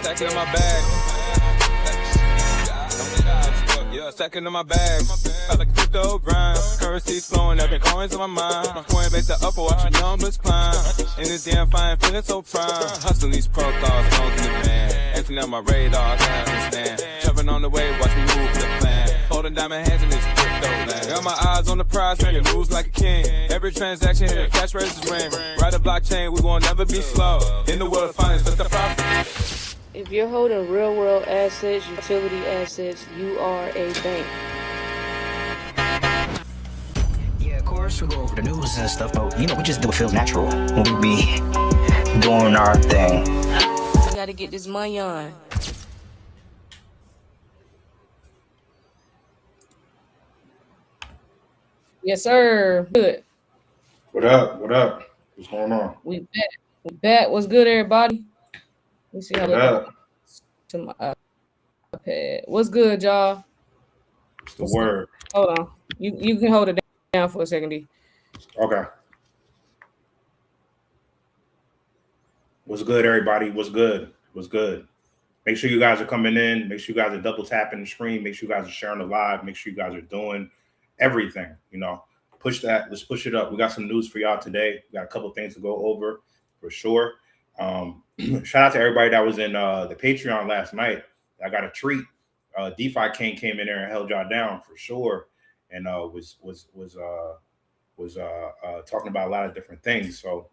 Stacking in my bag. Yeah, stacking in my bag. I like crypto grind. Currency's flowing, every coin's on my mind. My Coinbase the upper, watch your numbers climb. In this damn fine, feeling so prime. Hustling these protocols, phones in the van. Emptying out my radar, I can't understand. Jumping on the wave, watch me move the plan. Holding diamond hands in this crypto land. Got my eyes on the prize, making moves like a king. Every transaction here, cash registers ring. Ride the blockchain, we won't never be slow. In the world of finance, let the profit. If you're holding real world assets, utility assets, you are a bank. Yeah, of course, we go over the news and stuff, but we just do what feels natural when we be doing our thing. You gotta get this money on. Yes, sir. Good. What up? What up? What's going on? We back. We back. What's good, everybody? Let me see how What up? to my iPad. What's good, y'all? What's the word? Hold on. You can hold it down for a second, D. Okay. What's good, everybody? What's good? What's good? Make sure you guys are coming in. Make sure you guys are double tapping the screen. Make sure you guys are sharing the live. Make sure you guys are doing everything. Push that. Let's push it up. We got some news for y'all today. We got a couple things to go over for sure. Shout out to everybody that was in the Patreon last night. I got a treat. DeFi King came in there and held y'all down for sure, and was talking about a lot of different things. So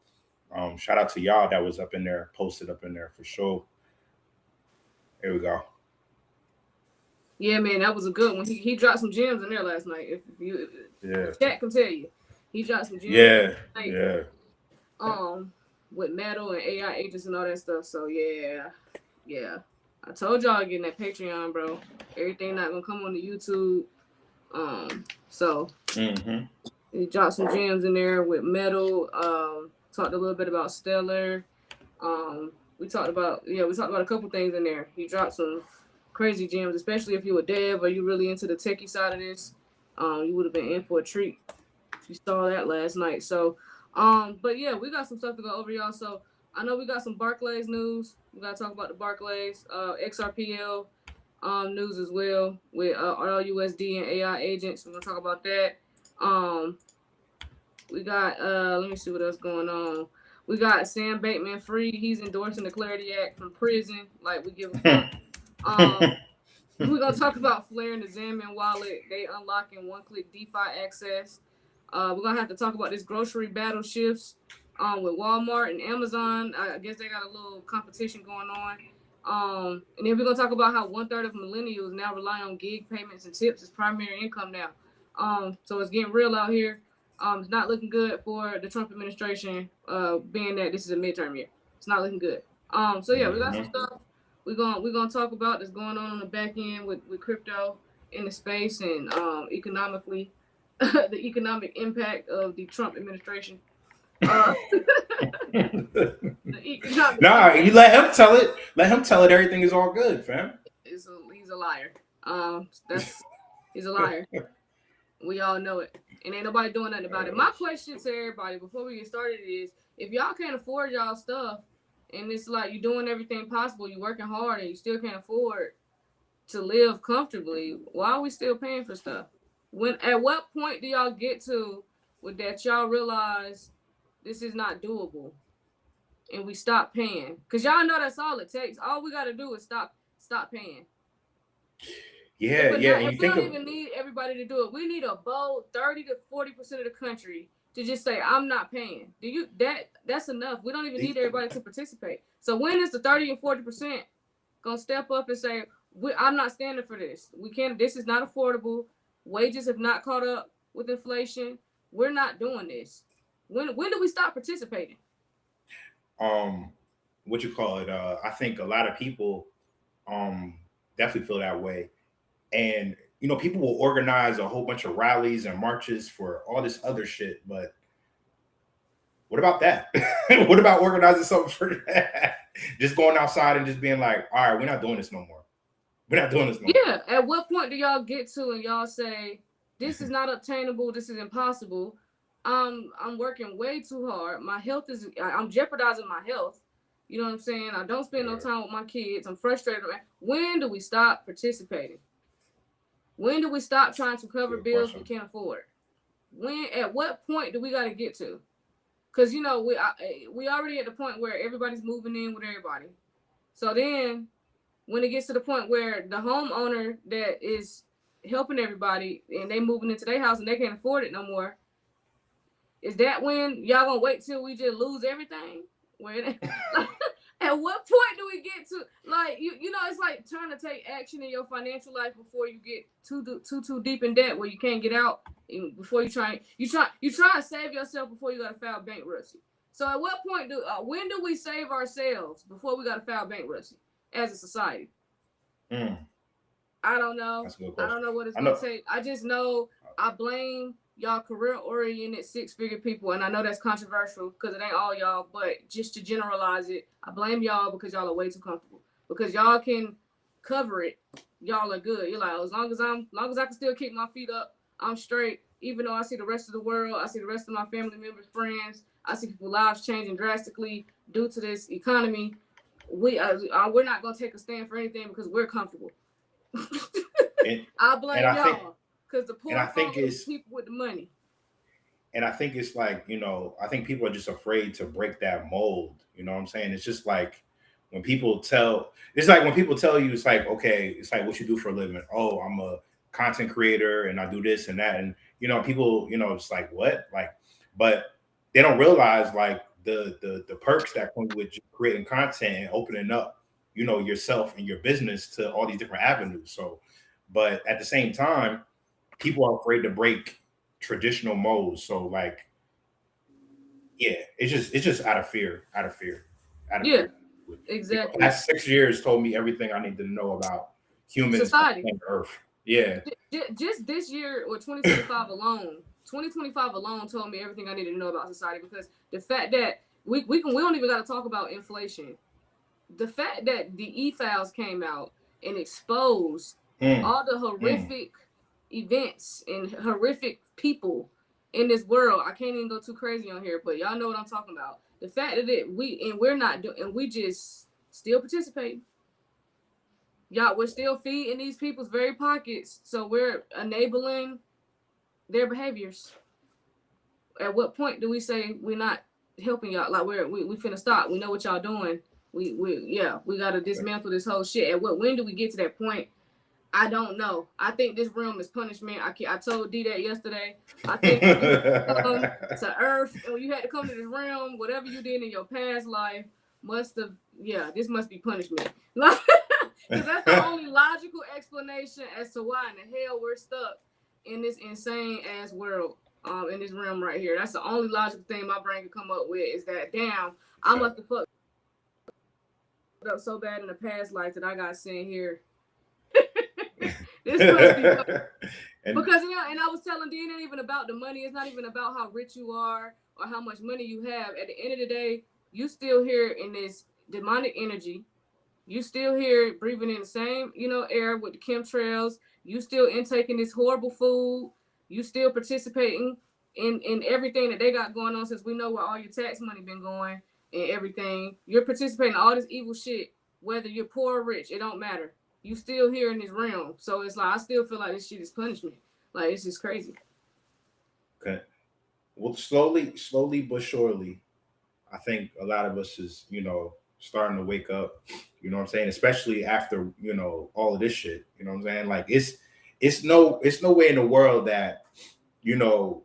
shout out to y'all that was up in there, posted up in there for sure. Here we go. Yeah, man, that was a good one. He dropped some gems in there last night. If chat can tell you, he dropped some gems. Yeah. With metal and AI agents and all that stuff. So yeah. I told y'all getting that Patreon, bro. Everything not gonna come on the YouTube. He dropped some gems in there with metal. Talked a little bit about Stellar. We talked about a couple things in there. He dropped some crazy gems, especially if you're a dev or you really into the techie side of this. You would have been in for a treat if you saw that last night. So but yeah, we got some stuff to go over, y'all. So I know we got some Barclays news. We gotta talk about the Barclays, XRPL news as well with RLUSD and AI agents. We're gonna talk about that. We got let me see what else going on. We got Sam Bateman free. He's endorsing the Clarity Act from prison. Like we give a fuck. We're gonna talk about Flare and the Xamin wallet. They unlocking one-click DeFi access. We're gonna have to talk about this grocery battle shifts with Walmart and Amazon. I guess they got a little competition going on. And then we're gonna talk about how 1/3 of millennials now rely on gig payments and tips as primary income now. So it's getting real out here. It's not looking good for the Trump administration, being that this is a midterm year. It's not looking good. So yeah, we got some stuff we're gonna talk about that's going on the back end with crypto in the space and economically. The economic impact of the Trump administration. You let him tell it. Let him tell it. Everything is all good, fam. He's a liar. He's a liar. We all know it, and ain't nobody doing nothing about it. My question to everybody before we get started is: if y'all can't afford y'all stuff, and it's like you're doing everything possible, you're working hard, and you still can't afford to live comfortably, why are we still paying for stuff? At what point do y'all get to with that y'all realize this is not doable and we stop paying? Because y'all know that's all it takes. All we got to do is stop paying. Yeah. We don't even need everybody to do it. We need a bold 30 to 40% of the country to just say, I'm not paying. That's enough. We don't even need everybody to participate. So when is the 30 and 40% going to step up and say, I'm not standing for this. This is not affordable. Wages have not caught up with inflation. We're not doing this. When do we stop participating? What you call it? I think a lot of people definitely feel that way. And people will organize a whole bunch of rallies and marches for all this other shit, but what about that? What about organizing something for that? Just going outside and just being like, all right, we're not doing this no more. We're not doing this no more. Yeah. At what point do y'all get to and y'all say, this is not obtainable, this is impossible, I'm working way too hard. My health is, I'm jeopardizing my health. You know what I'm saying? I don't spend no time with my kids. I'm frustrated. When do we stop participating? When do we stop trying to cover bills we can't afford? At what point do we got to get to? Because, you know, we already at the point where everybody's moving in with everybody. So then when it gets to the point where the homeowner that is helping everybody and they moving into their house and they can't afford it no more, is that when y'all gonna wait till we just lose everything? At what point do we get to, like, you know, it's like trying to take action in your financial life before you get too deep in debt where you can't get out. Before you try to save yourself before you gotta file bankruptcy. So at what point when do we save ourselves before we gotta file bankruptcy as a society? I don't know. That's a good I question. don't know what it's gonna take. I just know I blame y'all career-oriented six-figure people, and I know that's controversial because it ain't all y'all, but just to generalize it, I blame y'all because y'all are way too comfortable. Because y'all can cover it, y'all are good. You're like, as long as I can still keep my feet up, I'm straight. Even though I see the rest of the world, I see the rest of my family members, friends, I see people's lives changing drastically due to this economy. We're not gonna take a stand for anything because we're comfortable. I blame y'all. Because the poor folks, people with the money. And I think it's like, you know, I think people are just afraid to break that mold. You know what I'm saying? It's just like when people tell you, it's like, okay, it's like what you do for a living. Oh, I'm a content creator and I do this and that. And, you know, people, you know, it's like, what? Like, but they don't realize like the perks that come with creating content and opening up, you know, yourself and your business to all these different avenues. So, but at the same time, people are afraid to break traditional molds. So like, yeah, it's just out of fear. Exactly. The last 6 years told me everything I need to know about humans, society, and Earth. Yeah. Just this year or 2025 alone. 2025 alone told me everything I needed to know about society, because the fact that we don't even got to talk about inflation. The fact that the e-files came out and exposed all the horrific events and horrific people in this world. I can't even go too crazy on here, but y'all know what I'm talking about. The fact that we're not doing, and we just still participating. Y'all, we're still feeding these people's very pockets, so we're enabling their behaviors. At what point do we say we're not helping y'all? Like we finna stop. We know what y'all doing. We gotta dismantle this whole shit. When do we get to that point? I don't know. I think this room is punishment. I told D that yesterday. I think when you come to Earth and when you had to come to this realm, whatever you did in your past life this must be punishment. Because that's the only logical explanation as to why in the hell we're stuck in this insane ass world, in this realm right here. That's the only logical thing my brain can come up with, is that damn, I must have fucked up so bad in the past life that I got sent here. This must be because, you know, and I was telling D, it ain't even about the money. It's not even about how rich you are or how much money you have. At the end of the day, you still here in this demonic energy. You still here breathing in the same, you know, air with the chemtrails. You still intaking this horrible food. You still participating in everything that they got going on, since we know where all your tax money been going and everything. You're participating in all this evil shit, whether you're poor or rich, it don't matter. You still here in this realm. So it's like, I still feel like this shit is punishment. Like, it's just crazy. Okay. Well, slowly but surely, I think a lot of us is, you know, starting to wake up, you know what I'm saying? Especially after, you know, all of this shit, you know what I'm saying? Like it's no way in the world that, you know,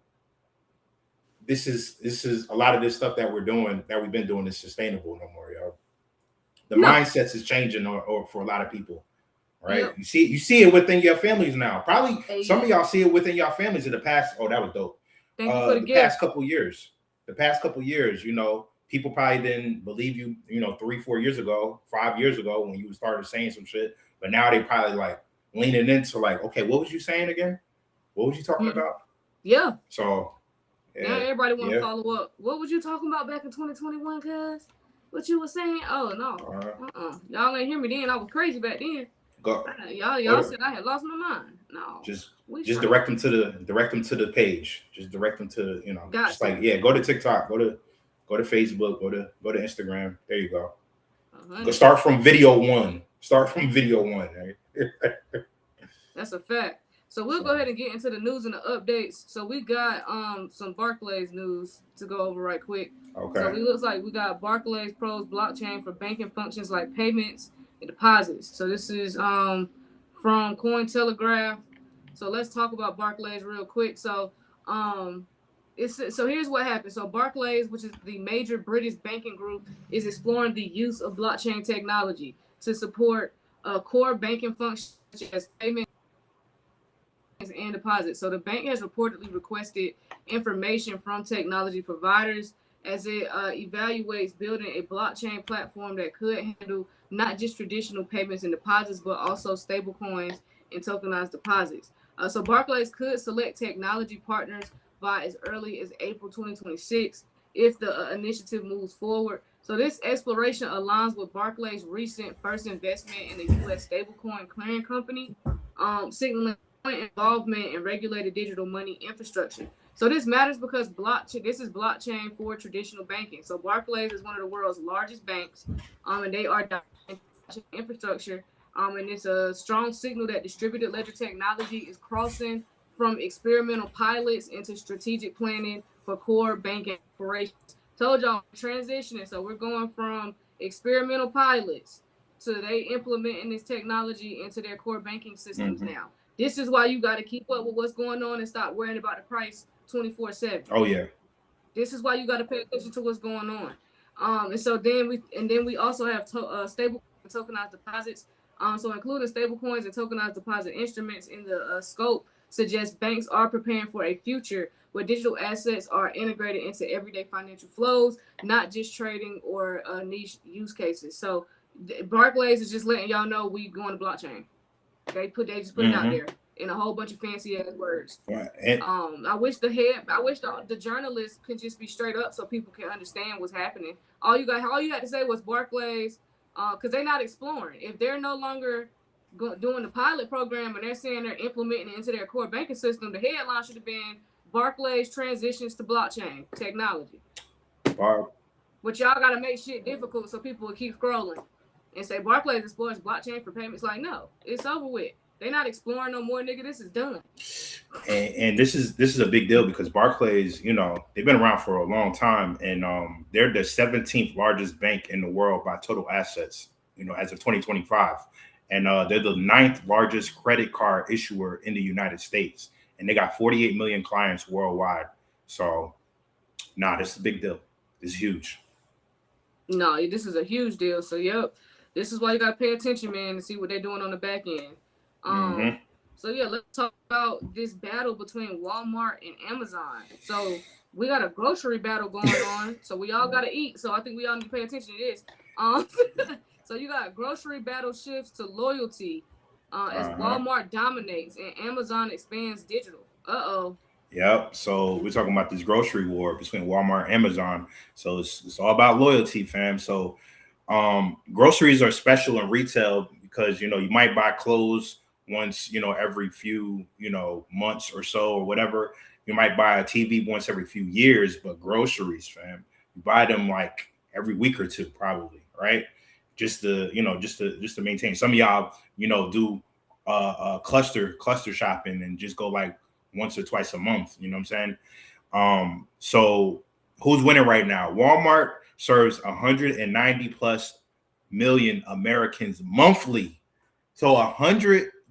this is a lot of this stuff that we've been doing is sustainable no more, yo. The mindsets is changing or for a lot of people. Right. Yep. You see it within your families now. Probably some of y'all see it within your families in the past. Oh, that was dope. Thank you for the past couple years. The past couple years, you know, people probably didn't believe you, you know, 3-4 years ago, 5 years ago when you started saying some shit. But now they probably like leaning into like, okay, what was you saying again? What was you talking about? Yeah. So now everybody want to follow up. What was you talking about back in 2021, cuz? What you was saying? Oh no. Y'all ain't hear me then. I was crazy back then. Y'all said I had lost my mind. No. Just Just direct them to the page. Just direct them to, you know, just like, yeah, go to TikTok, go to Facebook, go to Instagram. There you go. Go start from video one. Right? That's a fact. So we'll go ahead and get into the news and the updates. So we got some Barclays news to go over right quick. Okay. So it looks like we got Barclays pros blockchain for banking functions like payments and deposits. So this is from Cointelegraph. So let's talk about Barclays real quick. So here's what happened. So Barclays, which is the major British banking group, is exploring the use of blockchain technology to support core banking functions such as payments and deposits. So the bank has reportedly requested information from technology providers as it evaluates building a blockchain platform that could handle not just traditional payments and deposits, but also stablecoins and tokenized deposits. So Barclays could select technology partners by as early as April 2026 if the initiative moves forward. So this exploration aligns with Barclays' recent first investment in the U.S. stablecoin clearing company, signaling involvement in regulated digital money infrastructure. So this matters because this is blockchain for traditional banking. So Barclays is one of the world's largest banks, and they are infrastructure. And it's a strong signal that distributed ledger technology is crossing from experimental pilots into strategic planning for core banking operations. Told y'all transitioning. So we're going from experimental pilots to they implementing this technology into their core banking systems now. This is why you got to keep up with what's going on and stop worrying about the price 24/7. Oh yeah. This is why you got to pay attention to what's going on. And so then we also have stable tokenized deposits. So including stablecoins and tokenized deposit instruments in the scope suggests banks are preparing for a future where digital assets are integrated into everyday financial flows, not just trading or niche use cases. So Barclays is just letting y'all know we going to blockchain. They just put it out there in a whole bunch of fancy ass words. Right. I wish the journalists could just be straight up so people can understand what's happening. All you had to say was Barclays, because they're not exploring. If they're no longer doing the pilot program and they're saying they're implementing it into their core banking system, the headline should have been Barclays transitions to blockchain technology. But y'all got to make shit difficult so people will keep scrolling and say Barclays explores blockchain for payments. Like, no, it's over with. They're not exploring no more, nigga. This is done. And this is a big deal because Barclays, you know, they've been around for a long time, and they're the 17th largest bank in the world by total assets, you know, as of 2025. And they're the 9th largest credit card issuer in the United States. And they got 48 million clients worldwide. So, this is a big deal. It's huge. No, this is a huge deal. So, yep, this is why you got to pay attention, man, to see what they're doing on the back end. So, yeah, let's talk about this battle between Walmart and Amazon. So, we got a grocery battle going on. So, we all got to eat. So, I think we all need to pay attention to this. So, you got grocery battle shifts to loyalty as Walmart dominates and Amazon expands digital. Yep. So we're talking about this grocery war between Walmart and Amazon. So it's all about loyalty, fam. So groceries are special in retail because, you know, you might buy clothes once, you know, every few, you know, months or so or whatever. You might buy a TV once every few years, but groceries, fam, you buy them like every week or two, probably, right? Just to maintain. Some of y'all, you know, do cluster shopping and just go like once or twice a month. You know what I'm saying? So who's winning right now? Walmart serves 190 plus million Americans monthly. So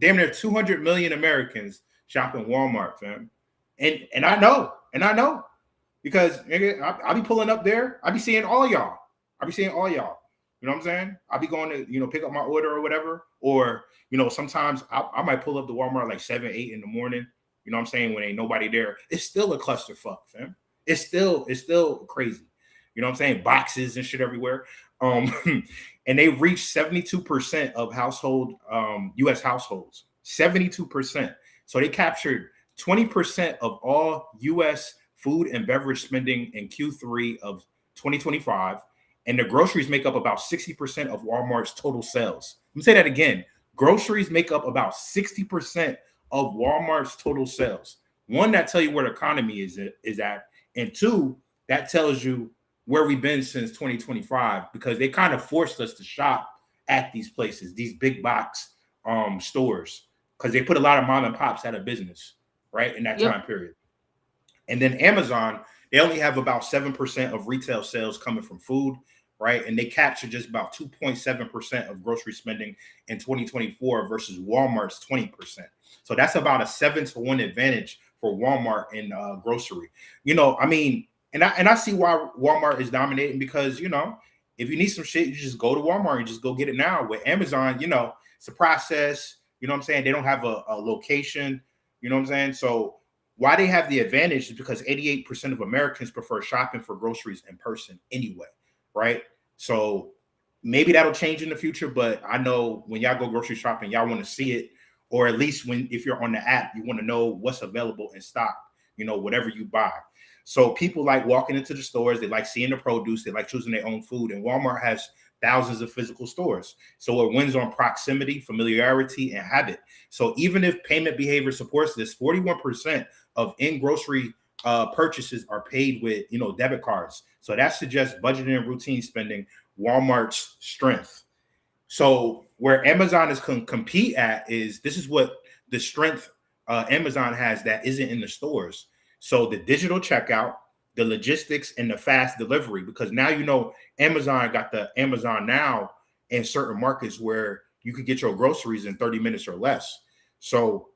damn near 200 million Americans shop in Walmart, fam. And I know because nigga, I'll be pulling up there. I'll be seeing all y'all. You know what I'm saying? I'll be going to, you know, pick up my order or whatever. Or, you know, sometimes I might pull up to Walmart like 7, 8 in the morning. You know what I'm saying? When ain't nobody there. It's still a clusterfuck, fam. It's still crazy. You know what I'm saying? Boxes and shit everywhere. And they reached 72% of U.S. households. 72%. So they captured 20% of all U.S. food and beverage spending in Q3 of 2025. And the groceries make up about 60% of Walmart's total sales. Let me say that again. Groceries make up about 60% of Walmart's total sales. One, that tell you where the economy is at, and two, that tells you where we've been since 2025, because they kind of forced us to shop at these places, these big box stores, because they put a lot of mom and pops out of business, right, in that time period. And then Amazon, they only have about 7% of retail sales coming from food, right? And they capture just about 2.7% of grocery spending in 2024 versus Walmart's 20%. So that's about a 7-to-1 advantage for Walmart in grocery. You know, I mean, and I see why Walmart is dominating, because, you know, if you need some shit, you just go to Walmart and just go get it now. With Amazon, you know, it's a process. You know what I'm saying? They don't have a location. You know what I'm saying? So why they have the advantage is because 88% of Americans prefer shopping for groceries in person anyway, right? So maybe that'll change in the future, but I know when y'all go grocery shopping, y'all want to see it, or at least if you're on the app, you want to know what's available in stock, you know, whatever you buy. So people like walking into the stores, they like seeing the produce, they like choosing their own food, and Walmart has thousands of physical stores. So it wins on proximity, familiarity, and habit. So even if payment behavior supports this, 41% of in-grocery purchases are paid with, you know, debit cards. So that suggests budgeting and routine spending, Walmart's strength. So where Amazon is compete at is, this is what the strength Amazon has that isn't in the stores. So the digital checkout, the logistics, and the fast delivery, because now, you know, Amazon got the Amazon Now in certain markets where you could get your groceries in 30 minutes or less. So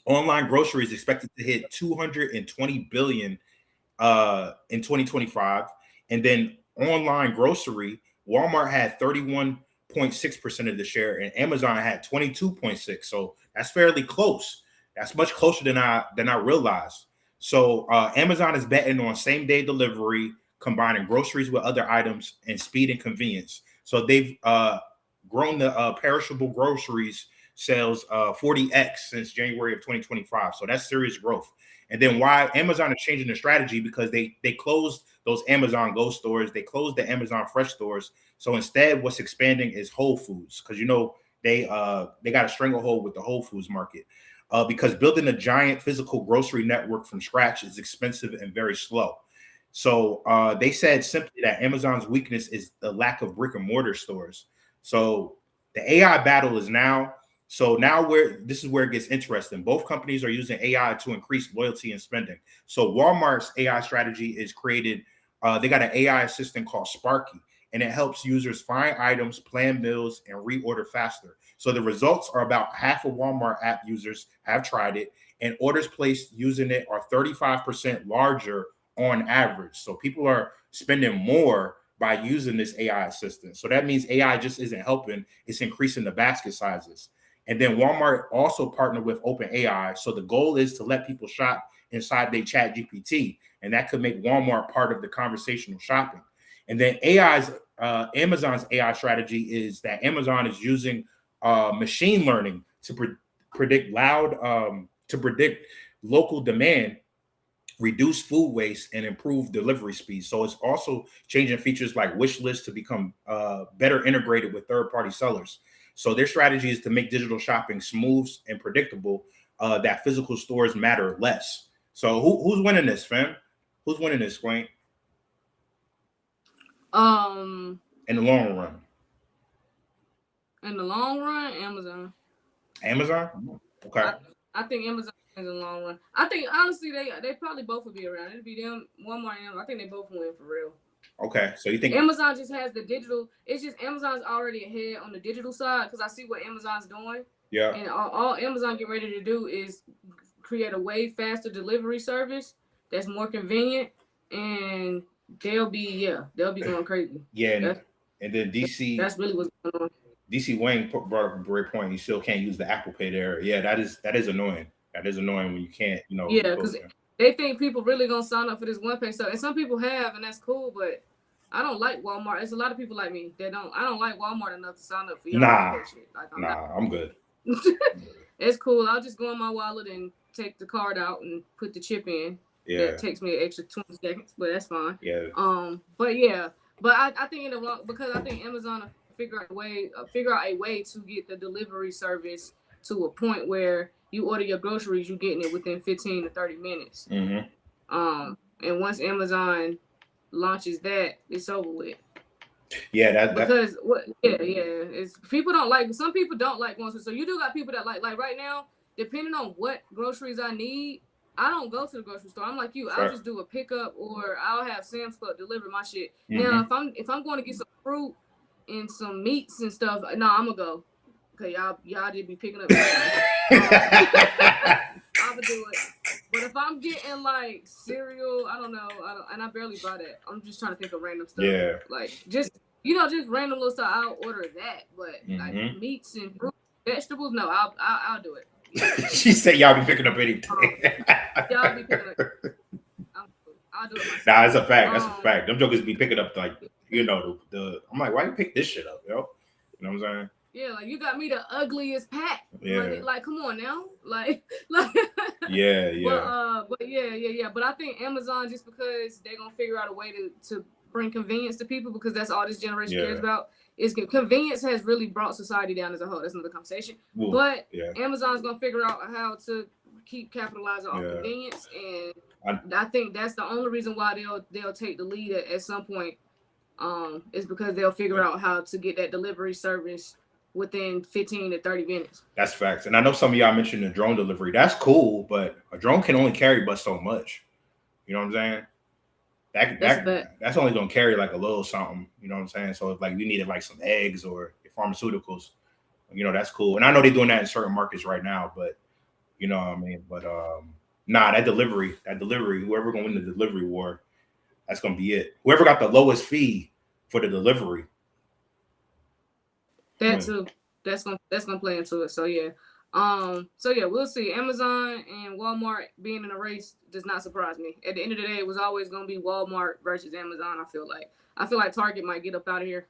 online grocery is expected to hit 220 billion in 2025. And then online grocery, Walmart had 31.6% of the share and Amazon had 22.6%. So that's fairly close. That's much closer than I realized. So Amazon is betting on same-day delivery, combining groceries with other items, and speed and convenience. So they've grown the perishable groceries sales 40x since January of 2025. So that's serious growth. And then why Amazon is changing their strategy, because they closed those Amazon Go stores. They closed the Amazon Fresh stores. So instead, what's expanding is Whole Foods, because, you know, they got a stranglehold with the Whole Foods market. Because building a giant physical grocery network from scratch is expensive and very slow. So they said simply that Amazon's weakness is the lack of brick and mortar stores. So the AI battle is now. So now this is where it gets interesting. Both companies are using AI to increase loyalty and spending. So Walmart's AI strategy is created. They got an AI assistant called Sparky, and it helps users find items, plan meals, and reorder faster. So the results are about half of Walmart app users have tried it, and orders placed using it are 35% larger on average. So people are spending more by using this AI assistant. So that means AI just isn't helping, it's increasing the basket sizes. And then Walmart also partnered with OpenAI. So the goal is to let people shop inside their chat GPT, and that could make Walmart part of the conversational shopping. And then Amazon's AI strategy is that Amazon is using machine learning to predict local demand, reduce food waste, and improve delivery speed. So it's also changing features like wish lists to become better integrated with third-party sellers. So their strategy is to make digital shopping smooth and predictable, that physical stores matter less. So who's winning this, fam? Who's winning this, Kween? In the long run. In the long run, Amazon. Amazon? Okay. I think Amazon in the long run. I think honestly they probably both would be around. It'd be them, Walmart and Amazon. I think they both win for real. Okay, so you think Amazon just has the digital? It's just Amazon's already ahead on the digital side, because I see what Amazon's doing. Yeah. And all Amazon get ready to do is create a way faster delivery service that's more convenient, and they'll be going crazy. Yeah, and then DC. That's really what's going on. DC Wayne brought up a great point. You still can't use the Apple Pay there. Yeah, that is annoying. That is annoying when you can't, you know. Yeah, because they think people really gonna sign up for this one pay stuff, and some people have, and that's cool. But I don't like Walmart. There's a lot of people like me that don't. I don't like Walmart enough to sign up for y'all. Shit. Like, I'm good. It's cool. I'll just go on my wallet and take the card out and put the chip in. Yeah, that takes me an extra 20 seconds, but that's fine. Yeah. But I think because I think Amazon will figure out a way to get the delivery service to a point where you order your groceries, you're getting it within 15 to 30 minutes. Mm-hmm. And once Amazon launches that, it's over with. Yeah, because what? Yeah, it's people don't like. Some people don't like going to. So you do got people that like right now. Depending on what groceries I need, I don't go to the grocery store. I'm like you. I'll just do a pickup, or I'll have Sam's Club deliver my shit. Now, if I'm going to get some fruit and some meats and stuff, no, I'm gonna go. Okay, y'all did be picking up. I'll do it. But if I'm getting like cereal, I don't know, and I barely buy that. I'm just trying to think of random stuff. Yeah. Like just random little stuff. I'll order that. But like meats and fruit, vegetables, no, I'll do it. She said y'all be picking up anything. Y'all be picking up. I'll do it myself. Nah, it's a fact. That's a fact. Them jokers be picking up like, you know, the I'm like, why you pick this shit up, yo? You know what I'm saying? Yeah, like you got me the ugliest pack. Yeah. Like come on now. Like yeah. But yeah. But I think Amazon, just because they're gonna figure out a way to bring convenience to people, because that's all this generation cares about. Is convenience has really brought society down as a whole. That's another conversation. Ooh, but Amazon's gonna figure out how to keep capitalizing on convenience, and I think that's the only reason why they'll take the lead at some point. Is because they'll figure out how to get that delivery service within 15 to 30 minutes. That's facts. And I know some of y'all mentioned the drone delivery. That's cool, but a drone can only carry but so much. You know what I'm saying? That's only gonna carry like a little something. You know what I'm saying? So if like you needed like some eggs or pharmaceuticals, you know, that's cool. And I know they're doing that in certain markets right now, but you know what I mean? But that delivery, whoever gonna win the delivery war, that's gonna be it. Whoever got the lowest fee for the delivery. That too. That's gonna play into it. So yeah. We'll see. Amazon and Walmart being in a race does not surprise me. At the end of the day, it was always gonna be Walmart versus Amazon. I feel like Target might get up out of here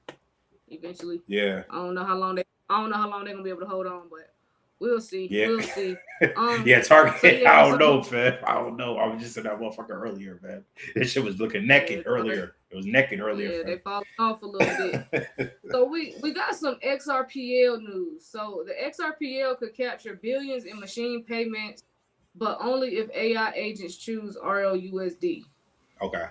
eventually. Yeah. I don't know how long they're gonna be able to hold on, but we'll see. Yeah. We'll see. Target. I don't know, fam. I don't know. I was just in that motherfucker earlier, man. This shit was looking naked earlier. It was naked earlier. Yeah, they falling off a little bit. So we got some XRPL news. So the XRPL could capture billions in machine payments, but only if AI agents choose RLUSD. Okay.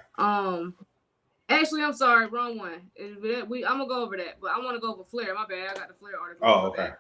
Actually, I'm sorry, wrong one. I'm gonna go over that, but I want to go over Flare. My bad. I got the Flare article. Oh, okay.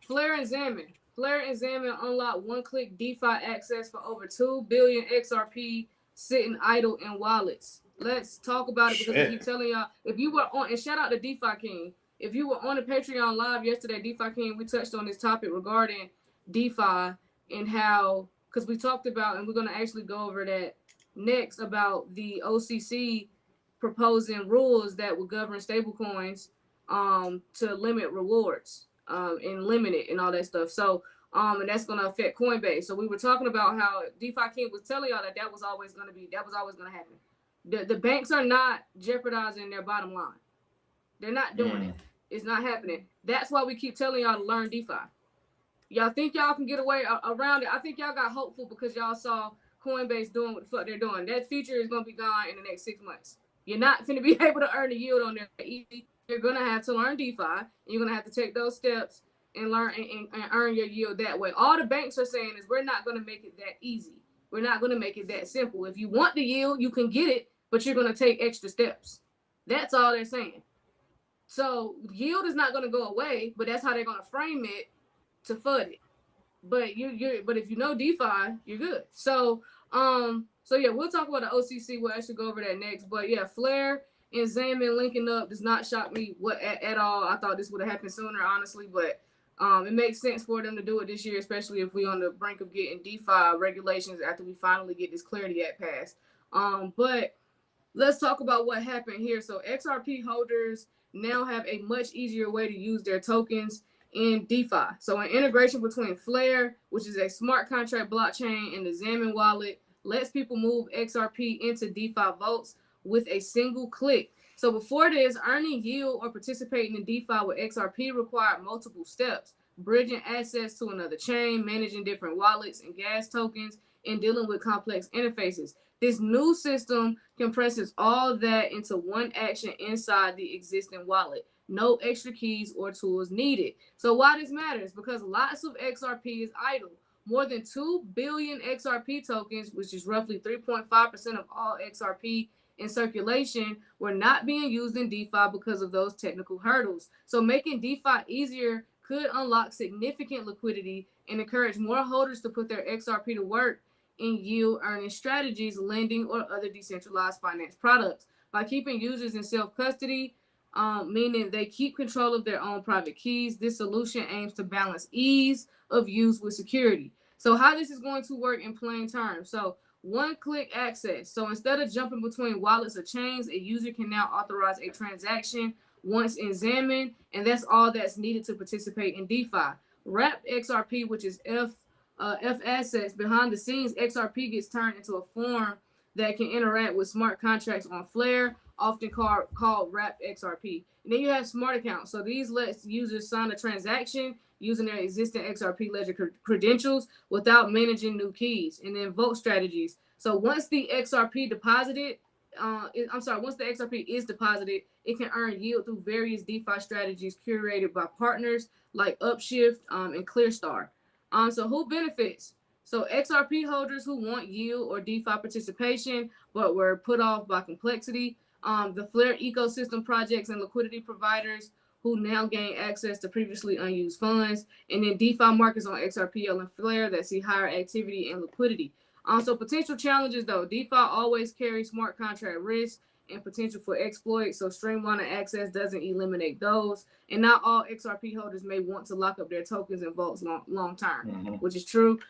Flare and Xamin unlock one-click DeFi access for over 2 billion XRP sitting idle in wallets. Let's talk about it, because I keep telling y'all, if you were on, and shout out to DeFi King, if you were on the Patreon live yesterday, DeFi King, we touched on this topic regarding DeFi and how, because we talked about, and we're going to actually go over that next, about the OCC proposing rules that will govern stablecoins to limit rewards and limit it and all that stuff. So, and that's going to affect Coinbase. So we were talking about how DeFi King was telling y'all that was always going to happen. The banks are not jeopardizing their bottom line. They're not doing it. It's not happening. That's why we keep telling y'all to learn DeFi. Y'all think y'all can get away around it. I think y'all got hopeful because y'all saw Coinbase doing what the fuck they're doing. That feature is going to be gone in the next 6 months. You're not going to be able to earn a yield on there easy. You're going to have to learn DeFi. And you're going to have to take those steps and learn and earn your yield that way. All the banks are saying is we're not going to make it that easy. We're not going to make it that simple. If you want the yield, you can get it, but you're going to take extra steps. That's all they're saying. So yield is not going to go away, but that's how they're going to frame it to FUD it. But but if you know DeFi, you're good. So yeah, we'll talk about the OCC. We'll actually go over that next. But yeah, Flare and Xamin linking up does not shock me at all. I thought this would have happened sooner, honestly, but it makes sense for them to do it this year, especially if we're on the brink of getting DeFi regulations after we finally get this Clarity Act passed. But let's talk about what happened here. So XRP holders now have a much easier way to use their tokens in DeFi. So an integration between Flare, which is a smart contract blockchain, and the Xamin wallet lets people move XRP into DeFi vaults with a single click. So before this, earning yield or participating in DeFi with XRP required multiple steps, bridging assets to another chain, managing different wallets and gas tokens, and dealing with complex interfaces. This new system compresses all that into one action inside the existing wallet. no extra keys or tools needed. So why this matters? Because lots of XRP is idle. More than 2 billion XRP tokens, which is roughly 3.5% of all XRP in circulation, were not being used in DeFi because of those technical hurdles. So making DeFi easier could unlock significant liquidity and encourage more holders to put their XRP to work in yield earning strategies, lending, or other decentralized finance products. By keeping users in self-custody, meaning they keep control of their own private keys, this solution aims to balance ease of use with security. So how this is going to work in plain terms. So one-click access. So instead of jumping between wallets or chains, a user can now authorize a transaction once examined, and that's all that's needed to participate in DeFi. Wrapped XRP, which is F assets. Behind the scenes, XRP gets turned into a form that can interact with smart contracts on Flare, often called wrapped XRP. And then you have smart accounts. So these lets users sign a transaction using their existing XRP ledger credentials without managing new keys. And then vote strategies. So once the XRP deposited, once the XRP is deposited, it can earn yield through various DeFi strategies curated by partners like Upshift and ClearStar. So who benefits? So XRP holders who want yield or DeFi participation, but were put off by complexity. The Flare ecosystem projects and liquidity providers who now gain access to previously unused funds. And then DeFi markets on XRPL and Flare that see higher activity and liquidity. So potential challenges though, DeFi always carries smart contract risk and potential for exploits. So streamlining access doesn't eliminate those. And not all XRP holders may want to lock up their tokens and vaults long term, which is true.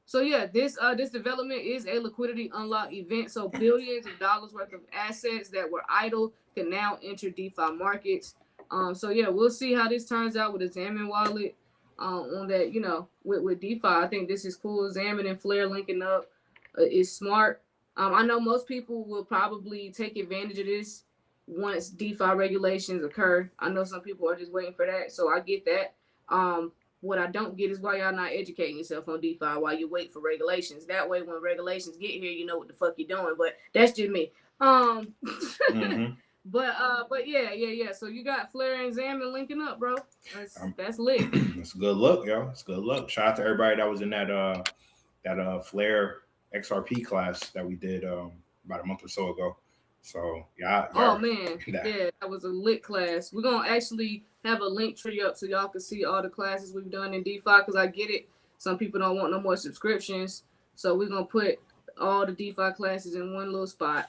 So yeah, this development is a liquidity unlock event. So billions of dollars worth of assets that were idle can now enter DeFi markets. So yeah, we'll see how this turns out with the Xamin wallet. On that, you know, with DeFi, I think this is cool. Xamin and Flare linking up is smart. I know most people will probably take advantage of this once DeFi regulations occur. I know some people are just waiting for that, so I get that. What I don't get is why y'all not educating yourself on DeFi while you wait for regulations. That way, when regulations get here, you know what the fuck you're doing. But that's just me. But yeah. So you got Flare and Xamin linking up, bro. That's lit. That's a good look, yo. It's a good look. Shout out to everybody that was in that Flare XRP class that we did about a month or so ago. So yeah. Oh man, yeah, that was a lit class. We're gonna actually have a link tree up so y'all can see all the classes we've done in DeFi, because I get it. Some people don't want no more subscriptions, so we're gonna put all the DeFi classes in one little spot.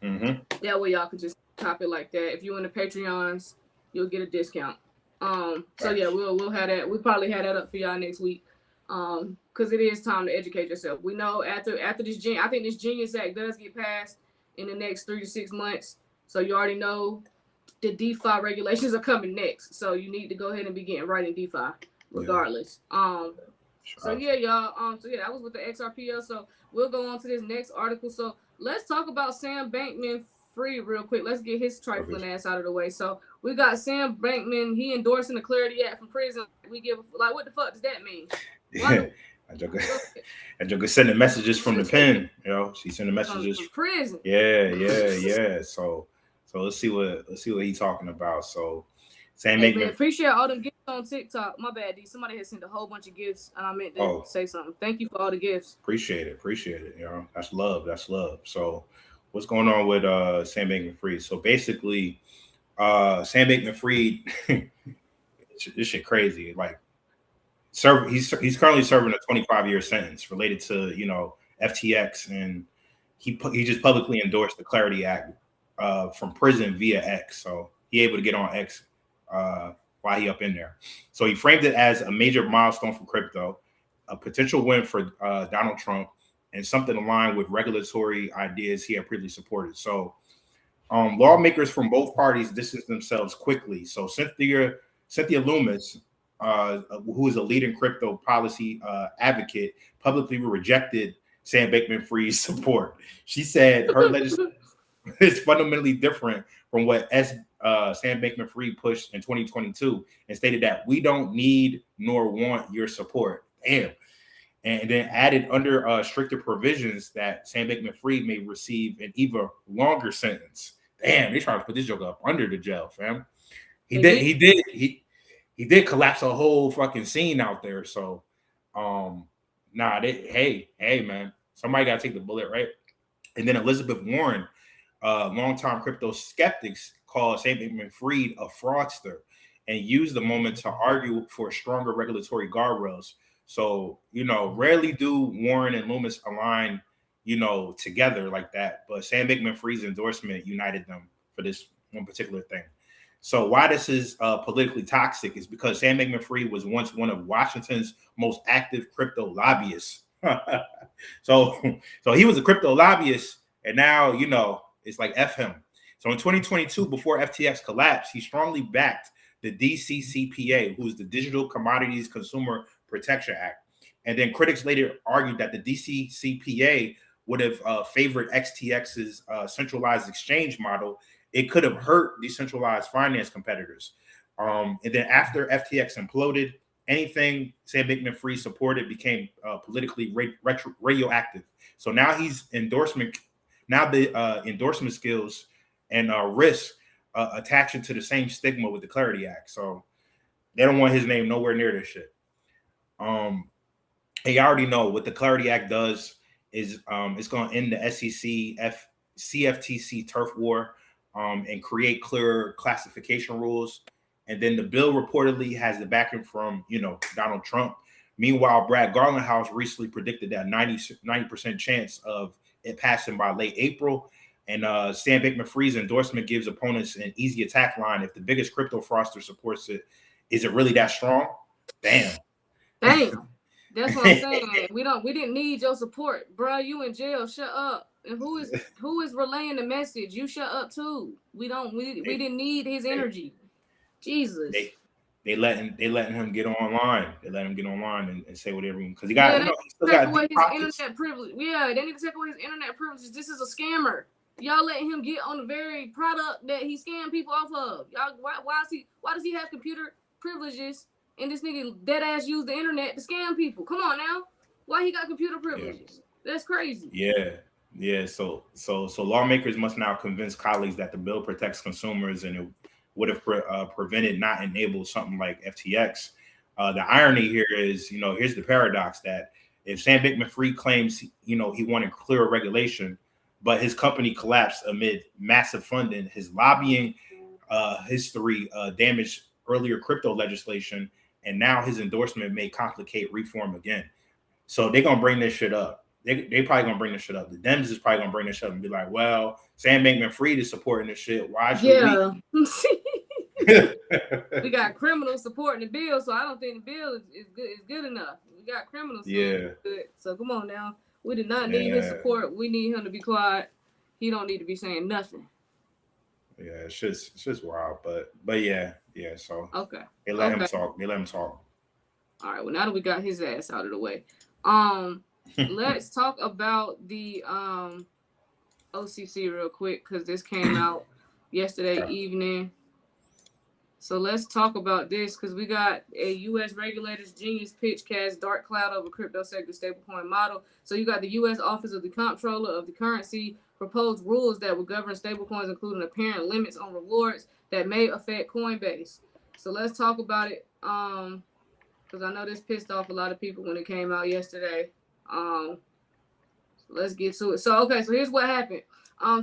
That way y'all can just copy it like that. If you in the Patreons, you'll get a discount. So yeah, we'll have that. We'll probably have that up for y'all next week. Because it is time to educate yourself. We know after this I think this Genius Act does get passed in the next 3 to 6 months. So you already know the DeFi regulations are coming next. So you need to go ahead and be getting right in DeFi regardless. So yeah, y'all. So yeah, that was with the XRPL. So we'll go on to this next article. So let's talk about Sam Bankman-Fried real quick. Let's get his trifling ass out of the way. So we got Sam Bankman. He endorsing the Clarity Act from prison. We give what the fuck does that mean? Yeah, that Joker sending messages from the pen. You know, she's sending messages from prison. Yeah. So let's see what he's talking about. So Sam Bankman. Appreciate all them gifts on TikTok. My bad, D. Somebody has sent a whole bunch of gifts, and I meant to say something. Thank you for all the gifts. Appreciate it. You know, that's love. So what's going on with Sam Bankman-Fried? So basically, Sam Bankman-Fried, this shit crazy. Like, he's currently serving a 25-year sentence related to, you know, FTX, and he just publicly endorsed the Clarity Act from prison via X. So he able to get on X while he up in there. So he framed it as a major milestone for crypto, a potential win for Donald Trump, and something aligned with regulatory ideas he had previously supported. So lawmakers from both parties distanced themselves quickly. So Cynthia Loomis, who is a leading crypto policy advocate, publicly rejected Sam Bankman-Fried's support. She said her legislation is fundamentally different from what Sam Bankman-Fried pushed in 2022, and stated that we don't need nor want your support. Damn. And then added under stricter provisions that Sam Bankman-Fried may receive an even longer sentence. Damn, they trying to put this joke up under the jail, fam. He did collapse a whole fucking scene out there. So, hey, man, somebody got to take the bullet, right? And then Elizabeth Warren, longtime crypto skeptics, called Sam Bankman-Fried a fraudster and used the moment to argue for stronger regulatory guardrails. So, rarely do Warren and Loomis align, together like that. But Sam Bankman-Fried's endorsement united them for this one particular thing. So why this is politically toxic is because Sam Bankman-Fried was once one of Washington's most active crypto lobbyists. so he was a crypto lobbyist, and now, it's like F him. So in 2022, before FTX collapsed, he strongly backed the DCCPA, who's the Digital Commodities Consumer Protection Act. And then critics later argued that the DCCPA would have favored XTX's centralized exchange model. It could have hurt decentralized finance competitors. And then after FTX imploded, anything Sam Bankman-Fried supported became politically radioactive. So now the endorsement skills and risk attaching to the same stigma with the Clarity Act. So they don't want his name nowhere near this shit. And you already know what the Clarity Act does is it's going to end the SEC, CFTC turf war, and create clearer classification rules. And then the bill reportedly has the backing from, Donald Trump. Meanwhile, Brad Garlinghouse recently predicted that 90% chance of it passing by late April. And Sam Bankman-Fried's endorsement gives opponents an easy attack line. If the biggest crypto fraudster supports it, is it really that strong? Damn. That's what I'm saying. We didn't need your support, bro. You in jail. Shut up. And who is relaying the message? You shut up too. We didn't need his energy. Jesus. They letting him get online. They let him get online and say whatever, because he got he still got away his internet privilege. Yeah, they need to take away his internet privileges. This is a scammer. Y'all letting him get on the very product that he scammed people off of. Y'all, why does he have computer privileges and this nigga dead ass use the internet to scam people? Come on now. Why he got computer privileges? Yeah. That's crazy. Yeah. So lawmakers must now convince colleagues that the bill protects consumers and it would have prevented, not enabled something like FTX. The irony here is, here's the paradox that if Sam Bankman-Fried claims, he wanted clearer regulation, but his company collapsed amid massive funding, his lobbying history damaged earlier crypto legislation, and now his endorsement may complicate reform again. So they're gonna bring this shit up. They probably gonna bring this shit up. The Dems is probably gonna bring this up and be like, "Well, Sam Bankman-Fried is supporting this shit. Why should we?" We got criminals supporting the bill, so I don't think the bill is good enough. We got criminals. Good. So come on now. We did not need his support. We need him to be quiet. He don't need to be saying nothing. Yeah, it's just wild, but yeah. So okay, they let him talk. All right. Well, now that we got his ass out of the way, let's talk about the OCC real quick, because this came out yesterday evening. So let's talk about this, because we got a U.S. regulators genius pitch cast dark cloud over crypto sector stablecoin model. So you got the U.S. Office of the Comptroller of the Currency proposed rules that will govern stablecoins, including apparent limits on rewards that may affect Coinbase. So let's talk about it, because I know this pissed off a lot of people when it came out yesterday. So let's get to it. So here's what happened.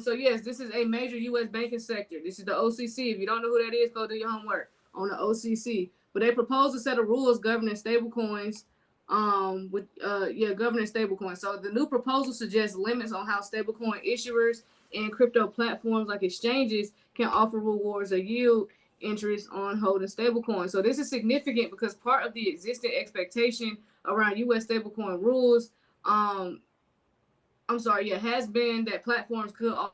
So yes, this is a major U.S. banking sector. This is the OCC. If you don't know who that is, go do your homework on the OCC. But they proposed a set of rules governing stablecoins. Governing stablecoins. So the new proposal suggests limits on how stablecoin issuers and crypto platforms like exchanges can offer rewards or yield interest on holding stablecoins. So this is significant because part of the existing expectation around U.S. stablecoin rules, has been that platforms could also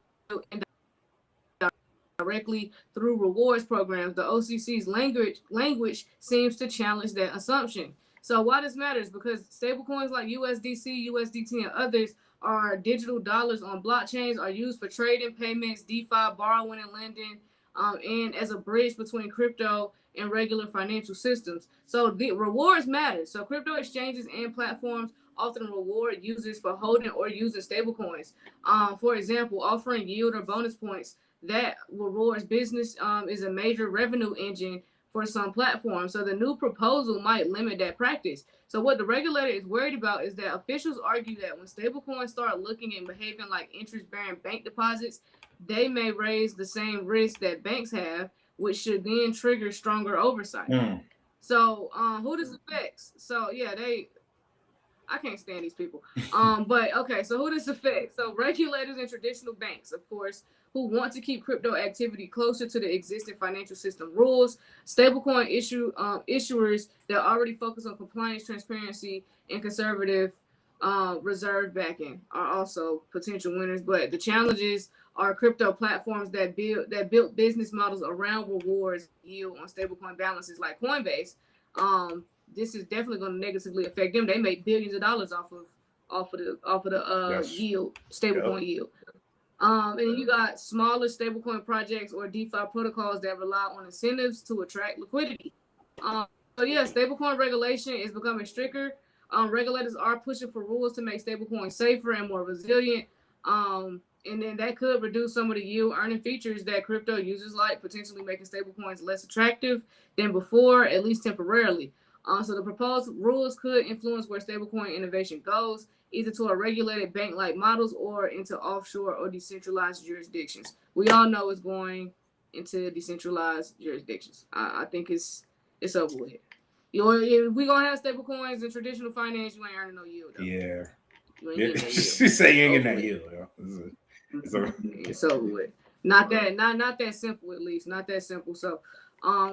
directly through rewards programs. The OCC's language seems to challenge that assumption. So why this matters? Because stablecoins like USDC, USDT, and others are digital dollars on blockchains, are used for trading, payments, DeFi, borrowing and lending, and as a bridge between crypto and regular financial systems. So the rewards matter. So crypto exchanges and platforms often reward users for holding or using stablecoins. For example, offering yield or bonus points that rewards business is a major revenue engine for some platforms. So the new proposal might limit that practice. So what the regulator is worried about is that officials argue that when stablecoins start looking and behaving like interest-bearing bank deposits, they may raise the same risk that banks have, which should then trigger stronger oversight. So who this affects? So yeah, I can't stand these people. But okay, so who this affects? So regulators and traditional banks, of course, who want to keep crypto activity closer to the existing financial system rules. Stablecoin issuers that already focus on compliance, transparency, and conservative reserve backing are also potential winners. But the challenges are crypto platforms that built business models around rewards yield on stablecoin balances like Coinbase. This is definitely going to negatively affect them. They make billions of dollars off of the yield, stablecoin yield. And then you got smaller stablecoin projects or DeFi protocols that rely on incentives to attract liquidity. So yeah, stablecoin regulation is becoming stricter. Regulators are pushing for rules to make stablecoins safer and more resilient. And then that could reduce some of the yield earning features that crypto users like, potentially making stablecoins less attractive than before, at least temporarily. So the proposed rules could influence where stablecoin innovation goes, either to a regulated bank-like models or into offshore or decentralized jurisdictions. We all know it's going into decentralized jurisdictions. I think it's over with. If we gonna have stablecoins in traditional finance, you ain't earning no yield, though. Yeah. You say you ain't getting that yield. It's over with. Not that simple, at least. Not that simple. So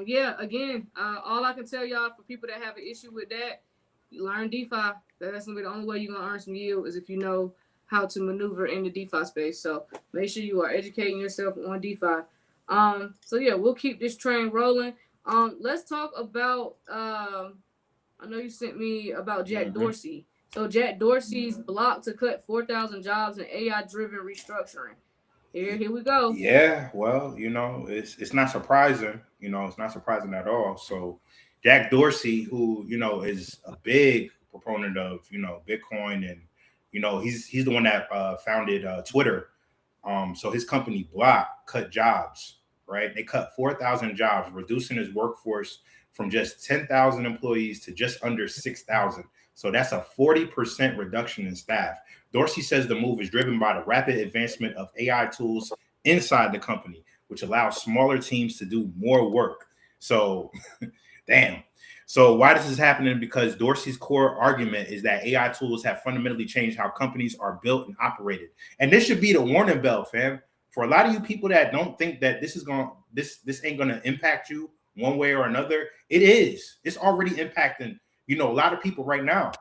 yeah, again, all I can tell y'all, for people that have an issue with that, you learn DeFi. That's gonna be the only way you're gonna earn some yield, is if you know how to maneuver in the DeFi space. So make sure you are educating yourself on DeFi. So yeah, we'll keep this train rolling. Let's talk about I know you sent me about Jack Dorsey. So Jack Dorsey's block to cut 4,000 jobs in AI-driven restructuring. Here we go. Yeah, well, it's not surprising. It's not surprising at all. So Jack Dorsey, who is a big proponent of Bitcoin, and he's the one that founded Twitter. So his company Block cut jobs. Right, they cut 4,000 jobs, reducing his workforce from just 10,000 employees to just under 6,000. So that's a 40% reduction in staff. Dorsey says the move is driven by the rapid advancement of AI tools inside the company, which allows smaller teams to do more work. So, damn. So why this is happening? Because Dorsey's core argument is that AI tools have fundamentally changed how companies are built and operated. And this should be the warning bell, fam. For a lot of you people that don't think that this ain't gonna impact you one way or another, it is. It's already impacting a lot of people right now,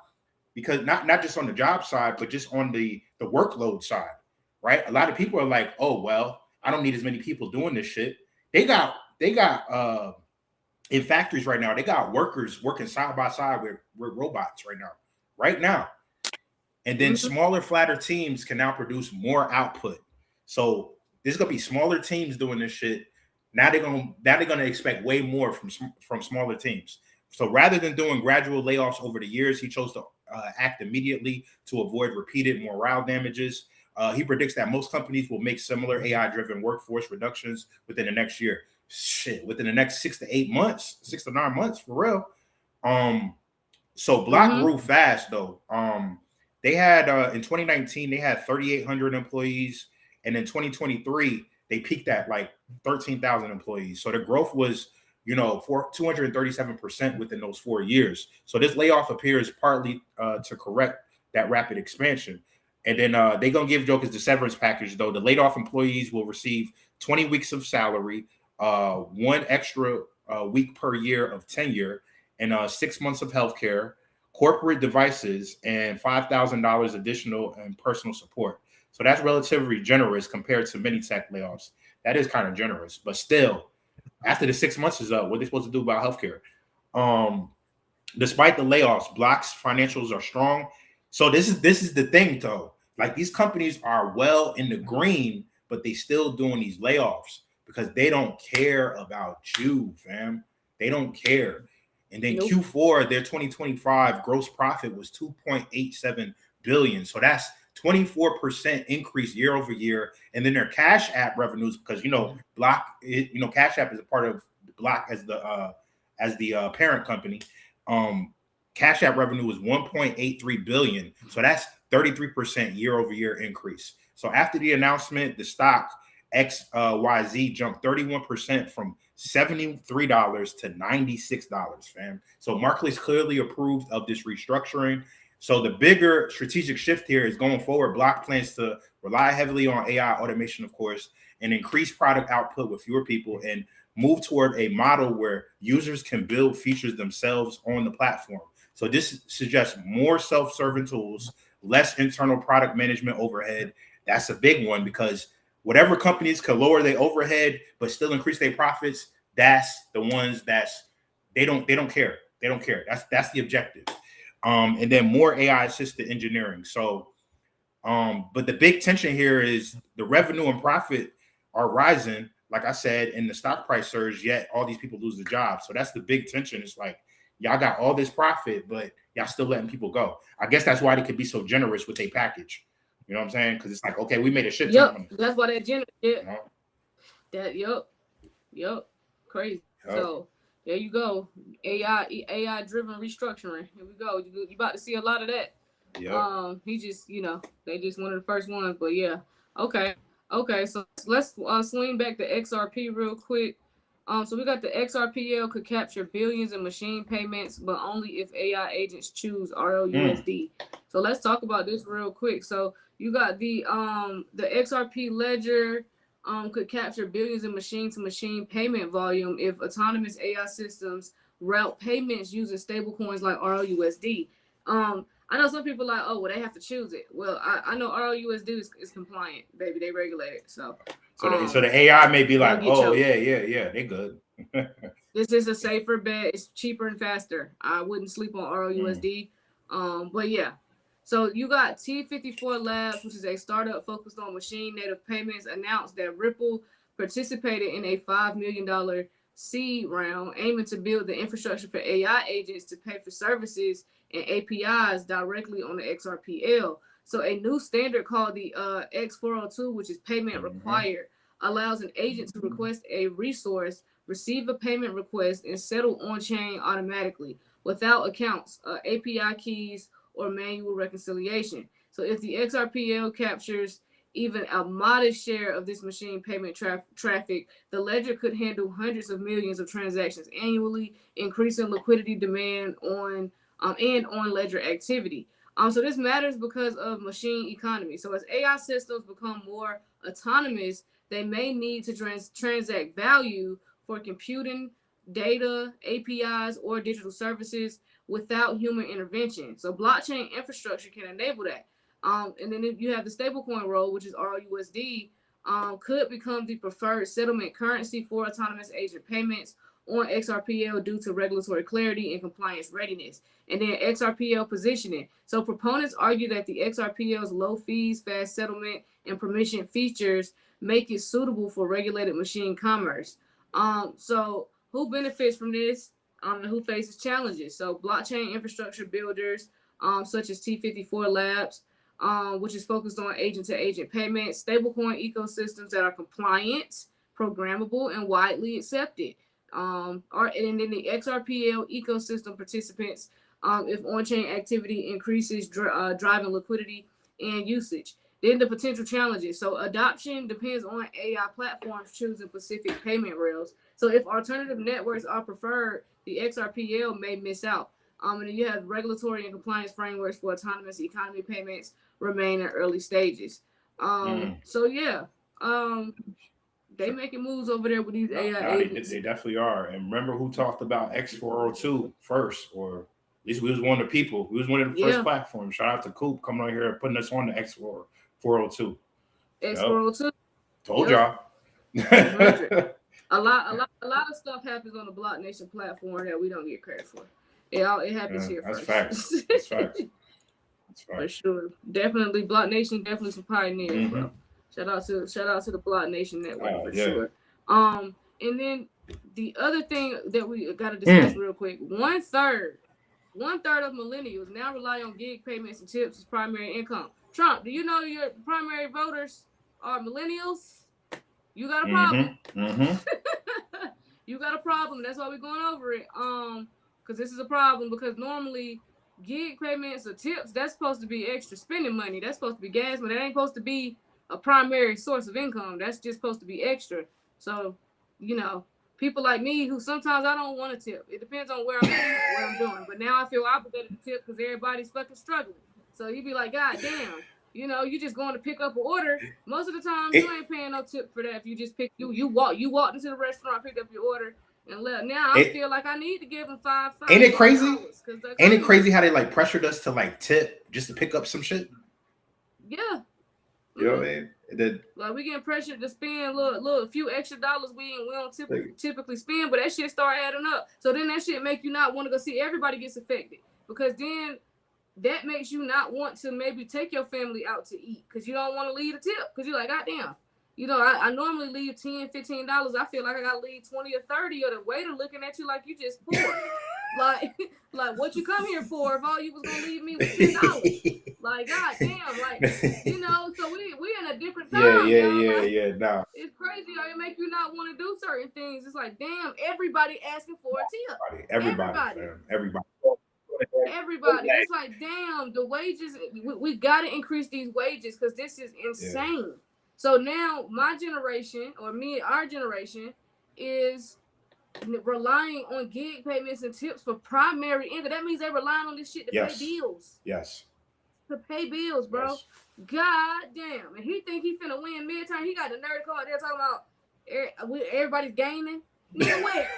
because not just on the job side, but just on the workload side, right? A lot of people are like, oh well, I don't need as many people doing this shit. They got in factories right now, they got workers working side by side with robots right now. And then smaller, flatter teams can now produce more output. So there's gonna be smaller teams doing this shit. Now they're gonna expect way more from smaller teams. So rather than doing gradual layoffs over the years, he chose to act immediately to avoid repeated morale damages. He predicts that most companies will make similar AI-driven workforce reductions within the next year. Within the next 6 to 8 months, 6 to 9 months, for real. So Block grew fast though. They had in 2019 they had 3,800 employees. And in 2023, they peaked at like 13,000 employees. So the growth was, 237% within those 4 years. So this layoff appears partly to correct that rapid expansion. And then they're going to give jokers the severance package, though. The laid off employees will receive 20 weeks of salary, 1 extra week per year of tenure, and 6 months of healthcare, corporate devices, and $5,000 additional and personal support. So that's relatively generous compared to many tech layoffs. That is kind of generous, but still, after the 6 months is up, what are they supposed to do about healthcare? Despite the layoffs, Block's financials are strong. So this is the thing, though. Like, these companies are well in the green, but they still doing these layoffs because they don't care about you, fam. They don't care. And then Nope. Q4, their 2025 gross profit was 2.87 billion. So that's 24% increase year over year. And then their Cash App revenues, because Cash App is a part of Block as the parent company. Cash App revenue was 1.83 billion. So that's 33% year over year increase. So after the announcement, the stock XYZ jumped 31% from $73 to $96, fam. So Marketplace clearly approved of this restructuring. So the bigger strategic shift here is going forward. Block plans to rely heavily on AI automation, of course, and increase product output with fewer people and move toward a model where users can build features themselves on the platform. So this suggests more self-serving tools, less internal product management overhead. That's a big one, because whatever companies can lower their overhead but still increase their profits, that's the ones they don't care. They don't care. That's the objective. And then more AI assisted engineering. So, but the big tension here is the revenue and profit are rising, like I said, and the stock price surge, yet all these people lose their jobs. So that's the big tension. It's like, y'all got all this profit, but y'all still letting people go. I guess that's why they could be so generous with their package. You know what I'm saying? Because it's like, okay, we made a shit ton of money. That's why that generous. Yeah. You know? Yep. Crazy. Yep. So there you go. AI driven restructuring. Here we go. You about to see a lot of that. Yep. He just, they just one of the first ones, but yeah. Okay. So let's swing back to XRP real quick. So we got the XRPL could capture billions in machine payments, but only if AI agents choose RLUSD. So let's talk about this real quick. So you got the XRP ledger could capture billions in machine-to-machine payment volume if autonomous AI systems route payments using stablecoins like RLUSD. I know some people are like, oh, well, they have to choose it. Well, I know RLUSD is compliant, baby. They regulate it. So the AI may be like, oh, yeah, they good. This is a safer bet. It's cheaper and faster. I wouldn't sleep on RLUSD. But yeah. So you got T54 Labs, which is a startup focused on machine native payments, announced that Ripple participated in a $5 million seed round aiming to build the infrastructure for AI agents to pay for services and APIs directly on the XRPL. So a new standard called the X402, which is payment required, allows an agent to request a resource, receive a payment request, and settle on-chain automatically without accounts, API keys, or manual reconciliation. So if the XRPL captures even a modest share of this machine payment traffic, the ledger could handle hundreds of millions of transactions annually, increasing liquidity demand on ledger activity. So this matters because of machine economy. So as AI systems become more autonomous, they may need to transact value for computing, data, APIs, or digital services without human intervention. So blockchain infrastructure can enable that. And then if you have the stablecoin role, which is RUSD, could become the preferred settlement currency for autonomous agent payments on XRPL due to regulatory clarity and compliance readiness. And then XRPL positioning. So proponents argue that the XRPL's low fees, fast settlement, and permission features make it suitable for regulated machine commerce. So who benefits from this? And who faces challenges? So blockchain infrastructure builders, such as T54 Labs, which is focused on agent-to-agent payments, stablecoin ecosystems that are compliant, programmable, and widely accepted. And then the XRPL ecosystem participants, if on-chain activity increases, driving liquidity and usage. Then the potential challenges. So adoption depends on AI platforms choosing specific payment rails. So if alternative networks are preferred, the XRPL may miss out. And then you have regulatory and compliance frameworks for autonomous economy payments remain in early stages. So yeah, they making moves over there with these AI agents. They definitely are. And remember who talked about X402 first, or at least we was one of the people. We was one of the first platforms. Shout out to Coop coming on here and putting us on the X402. X402. Told y'all. A lot of stuff happens on the BlockNation platform that we don't get credit for. It happens here that's first. Facts. That's facts. For sure. Definitely BlockNation, definitely some pioneers, bro. Shout out to the BlockNation network for sure. And then the other thing that we got to discuss real quick, one third of millennials now rely on gig payments and tips as primary income. Trump, do you know your primary voters are millennials? You got a problem. You got a problem. That's why we're going over it. Because this is a problem, because normally gig payments or tips, that's supposed to be extra spending money. That's supposed to be gas money. That ain't supposed to be a primary source of income. That's just supposed to be extra. So, you know, people like me who sometimes I don't want to tip. It depends on where I'm at, what I'm doing. But now I feel obligated to tip because everybody's fucking struggling. So you be like, God damn, you know, you just going to pick up an order. Most of the time, you ain't paying no tip for that. If you just pick, you walked into the restaurant, picked up your order, and left. Now I feel like I need to give them $5. Ain't it crazy? Ain't it crazy how they like pressured us to like tip just to pick up some shit? Yeah. You know what I mean? Like we getting pressured to spend little few extra dollars we don't typically spend, but that shit start adding up. So then that shit make you not want to go see. Everybody gets affected, because then that makes you not want to maybe take your family out to eat because you don't want to leave a tip, because you're like, God damn, you know, I normally leave $10, $15. I feel like I gotta leave 20 or 30, or the waiter looking at you like you just poor. like what you come here for if all you was gonna leave me with $10? Like, God damn, like, you know, so we in a different time. Yeah. Nah. It's crazy how it make you not want to do certain things. It's like, damn, everybody asking for a tip. Everybody. It's like, damn, the wages, we gotta increase these wages because this is insane. Yeah. So now my generation, or our generation, is relying on gig payments and tips for primary income. That means they're relying on this shit to pay bills. Yes. To pay bills, bro. Yes. God damn. And he think he finna win midterm. He got the nerd card there talking about everybody's gaming. Nigga, where?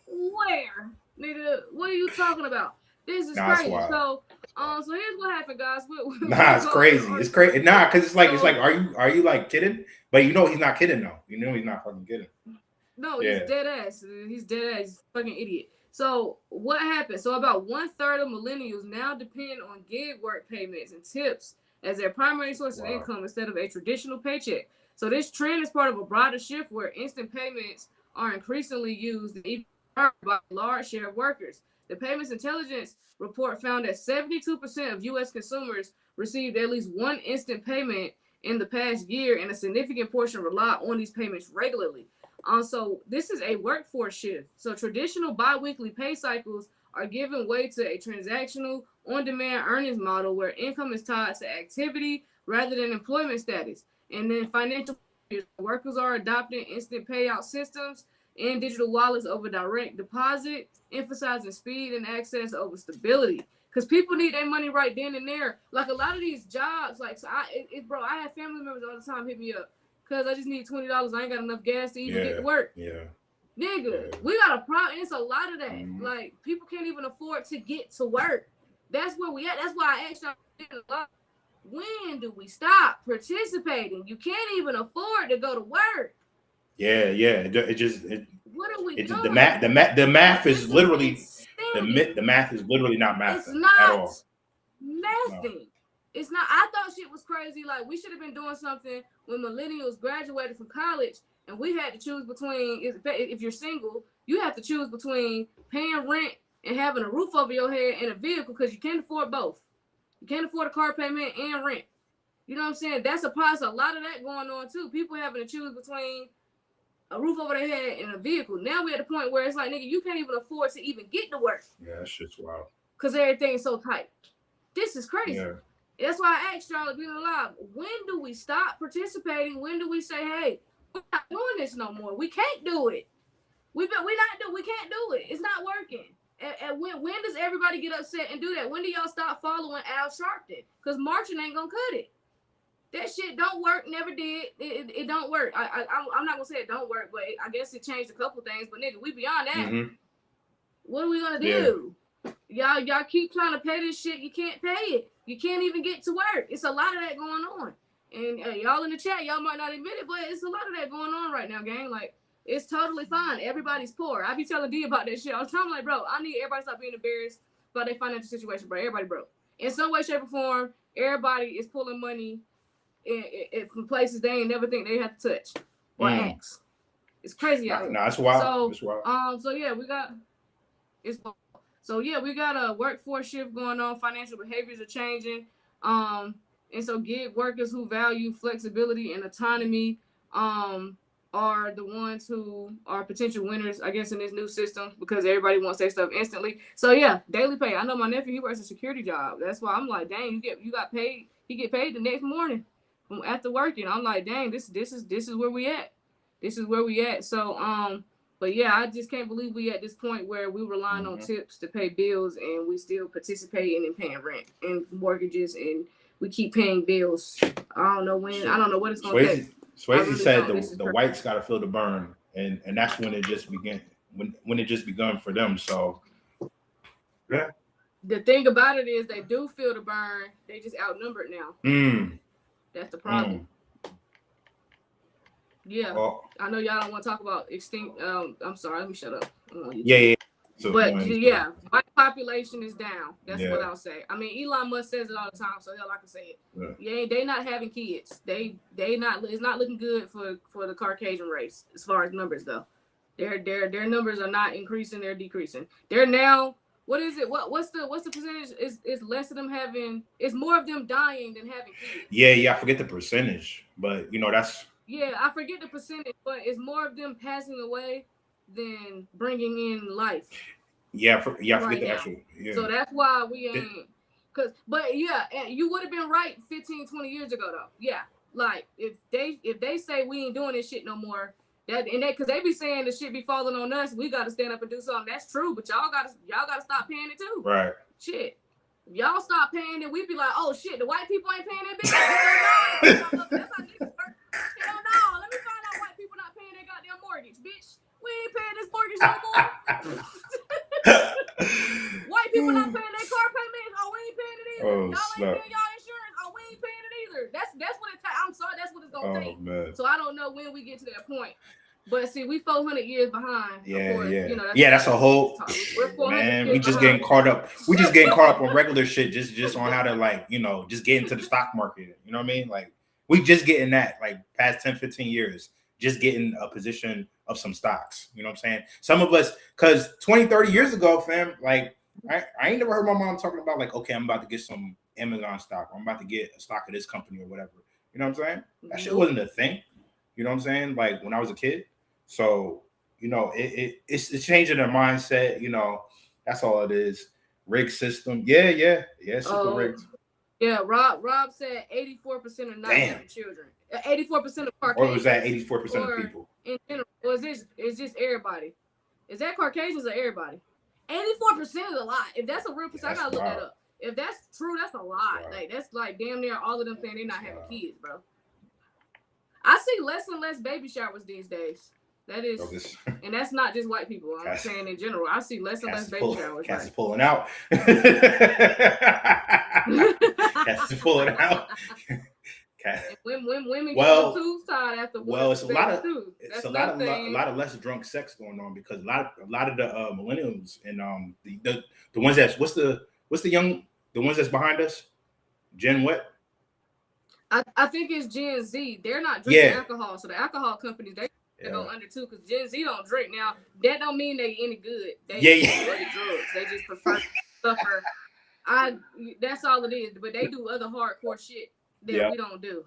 Where? Nigga, what are you talking about? This is crazy. So here's what happened, guys. It's crazy. It's crazy. Nah, because it's like, are you like kidding? But you know he's not kidding though. You know he's not fucking kidding. No, he's dead ass. He's dead ass. He's a fucking idiot. So what happened? So about 1/3 of millennials now depend on gig work payments and tips as their primary source of income instead of a traditional paycheck. So this trend is part of a broader shift where instant payments are increasingly used and even by a large share of workers. The Payments Intelligence report found that 72% of U.S. consumers received at least one instant payment in the past year, and a significant portion rely on these payments regularly. So this is a workforce shift. So traditional biweekly pay cycles are giving way to a transactional, on-demand earnings model where income is tied to activity rather than employment status. And then financial workers are adopting instant payout systems and digital wallets over direct deposit, emphasizing speed and access over stability. Because people need their money right then and there. Like a lot of these jobs, like, so I have family members all the time hit me up because I just need $20. I ain't got enough gas to even get to work. Yeah. Nigga, we got a problem. It's a lot of that. Mm-hmm. Like, people can't even afford to get to work. That's where we at. That's why I asked y'all, when do we stop participating? You can't even afford to go to work. Yeah. What are we doing? The math is literally the math is literally not mathing. It's not at all. Mathing. No. It's not. I thought shit was crazy. Like, we should have been doing something when millennials graduated from college, and we had to choose between, if you're single, you have to choose between paying rent and having a roof over your head and a vehicle, because you can't afford both. You can't afford a car payment and rent. You know what I'm saying? That's a lot of that going on too. People having to choose between a roof over their head and a vehicle. Now we're at the point where it's like, nigga, you can't even afford to even get to work. Yeah, that shit's wild. Because everything's so tight. This is crazy. Yeah. That's why I asked y'all to be alive. When do we stop participating? When do we say, hey, we're not doing this no more? We can't do it. We can't do it. It's not working. And when does everybody get upset and do that? When do y'all stop following Al Sharpton? Because marching ain't gonna cut it. That shit don't work. Never did. It don't work. I'm not gonna say it don't work, but I guess it changed a couple things. But nigga, we beyond that. Mm-hmm. What are we gonna do? Y'all keep trying to pay this shit. You can't pay it. You can't even get to work. It's a lot of that going on. And y'all in the chat, y'all might not admit it, but it's a lot of that going on right now, gang. Like, it's totally fine. Everybody's poor. I be telling D about that shit all the time. Like, bro, I need everybody to stop being embarrassed about their financial situation, bro. Everybody broke. In some way, shape, or form, everybody is pulling money from places they ain't never think they have to touch or ask. It's crazy out here. No, it's wild. So yeah, we got a workforce shift going on. Financial behaviors are changing. And so gig workers who value flexibility and autonomy are the ones who are potential winners, I guess, in this new system because everybody wants their stuff instantly. So yeah, daily pay. I know my nephew, he works a security job. That's why I'm like, dang, you got paid. He get paid the next morning from after working. I'm like, dang, this is where we at. This is where we at. So but yeah, I just can't believe we at this point where we relying on tips to pay bills and we still participating in paying rent and mortgages and we keep paying bills. I don't know when. I don't know what it's gonna take. Swayze really said the whites got to feel the burn, and that's when it just began. When it just begun for them. So, yeah. The thing about it is they do feel the burn. They just outnumbered now. That's the problem. Yeah, I know y'all don't want to talk about extinct. I'm sorry. Let me shut up. Yeah. So, but yeah, white population is down. That's what I'll say. I mean, Elon Musk says it all the time, so hell, I can say it. Yeah, they not having kids. They not. It's not looking good for the Caucasian race as far as numbers go. Their numbers are not increasing. They're decreasing. They're now. What is it? What's the percentage? Is less of them having? It's more of them dying than having kids. Yeah. I forget the percentage, but that's. Yeah, I forget the percentage, but it's more of them passing away than bringing in life. I forget the actual. Yeah. So that's why we ain't. But yeah, you would have been right 15, 20 years ago though. Yeah, like if they say we ain't doing this shit no more, because they be saying the shit be falling on us, we got to stand up and do something. That's true, but y'all gotta stop paying it too. Right. Shit. If y'all stop paying it, we be like, oh shit, the white people ain't paying that bitch. That's how niggas work. Hell no, let me find out white people not paying their goddamn mortgage, bitch. We ain't paying this mortgage no more. White people not paying their car payments. Oh, we ain't paying it either. Y'all ain't paying y'all insurance. Oh, we ain't paying it either. That's what it takes. I'm sorry, that's what it's gonna take. Man. So I don't know when we get to that point. But see, we 400 years behind. Yeah. You know, that's a whole. Man, we just getting caught up. We just getting caught up on regular shit. Just on how to just get into the stock market. You know what I mean? Like we just getting that past 10, 15 years. Just getting a position of some stocks. You know what I'm saying? Some of us, because 20, 30 years ago, fam, I ain't never heard my mom talking about okay, I'm about to get some Amazon stock. Or I'm about to get a stock of this company or whatever. You know what I'm saying? That shit wasn't a thing. You know what I'm saying? Like when I was a kid. So, it's changing their mindset. That's all it is. Rig system. Yeah. Super rigged. Yeah, Rob said 84% are not having children. 84% of Caucasians. Or was that 84% of people? In general, or is just everybody? Is that Caucasians or everybody? 84% is a lot. If that's a real percent, I gotta look that up. If that's true, that's a lot. Right. That's damn near all of them saying they're not having kids, bro. I see less and less baby showers these days. That is, and that's not just white people. I'm saying in general, I see less and less baby showers. Cass is pulling out. Cass is pulling out. Women get the tubes tied after. It's a lot of less drunk sex going on because a lot of the millennials and the ones that's what's the ones that's behind us, Gen what? I think it's Gen Z. They're not drinking alcohol, so the alcohol companies they go under too because Gen Z don't drink now. That don't mean they any good. They do other drugs. They just prefer suffer. That's all it is. But they do other hardcore shit that we don't do.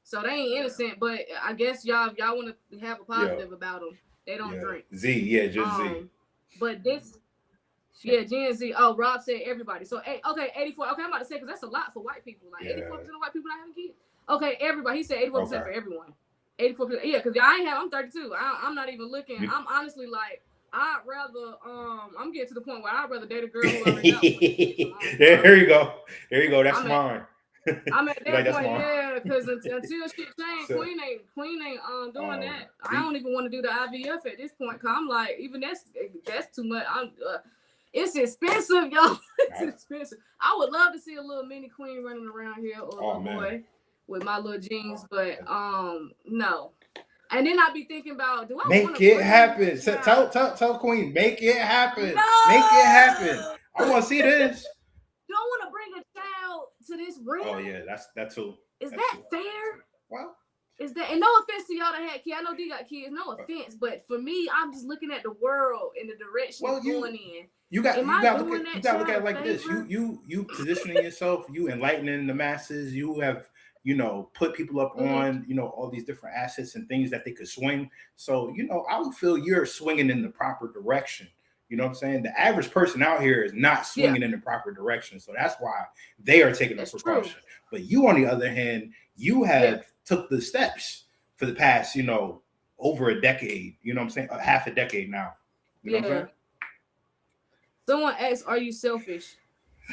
So they ain't innocent. But I guess y'all want to have a positive about them. They don't drink. Gen Z. But this. Yeah, Gen Z. Oh, Rob said everybody. So, okay, 84. Okay, I'm about to say because that's a lot for white people. 84% of white people not having kids. Okay, everybody. He said 84% for everyone. 84%. Yeah, because I'm 32. I'm not even looking. I'm honestly like, I'd rather. I'm getting to the point where I'd rather date a girl who already got one. There you go. That's mine. I'm at that point, because until shit change, Kween ain't doing that. I don't even want to do the IVF at this point. Cause I'm like, even that's too much. It's expensive, y'all. It's expensive. I would love to see a little mini Kween running around here or a boy with my little jeans, but no. And then I'd be thinking about, do I make it happen? Tell Kween, make it happen. No! Make it happen. I want to see this. You don't want to bring a child to this ring? Oh yeah, that's too. Is that fair? Well, Is that, and no offense to y'all that had kids. I know D got kids. No offense, but for me, I'm just looking at the world in the direction it's going in. You got to look at it like this. You positioning yourself, you enlightening the masses. You have, put people up on, all these different assets and things that they could swing. So, I would feel you're swinging in the proper direction. You know what I'm saying? The average person out here is not swinging in the proper direction. So that's why they are taking the precaution. True. But you, on the other hand, you have took the steps for the past, over a decade. You know what I'm saying? Half a decade now. You know what I'm saying? Someone asked, "Are you selfish?"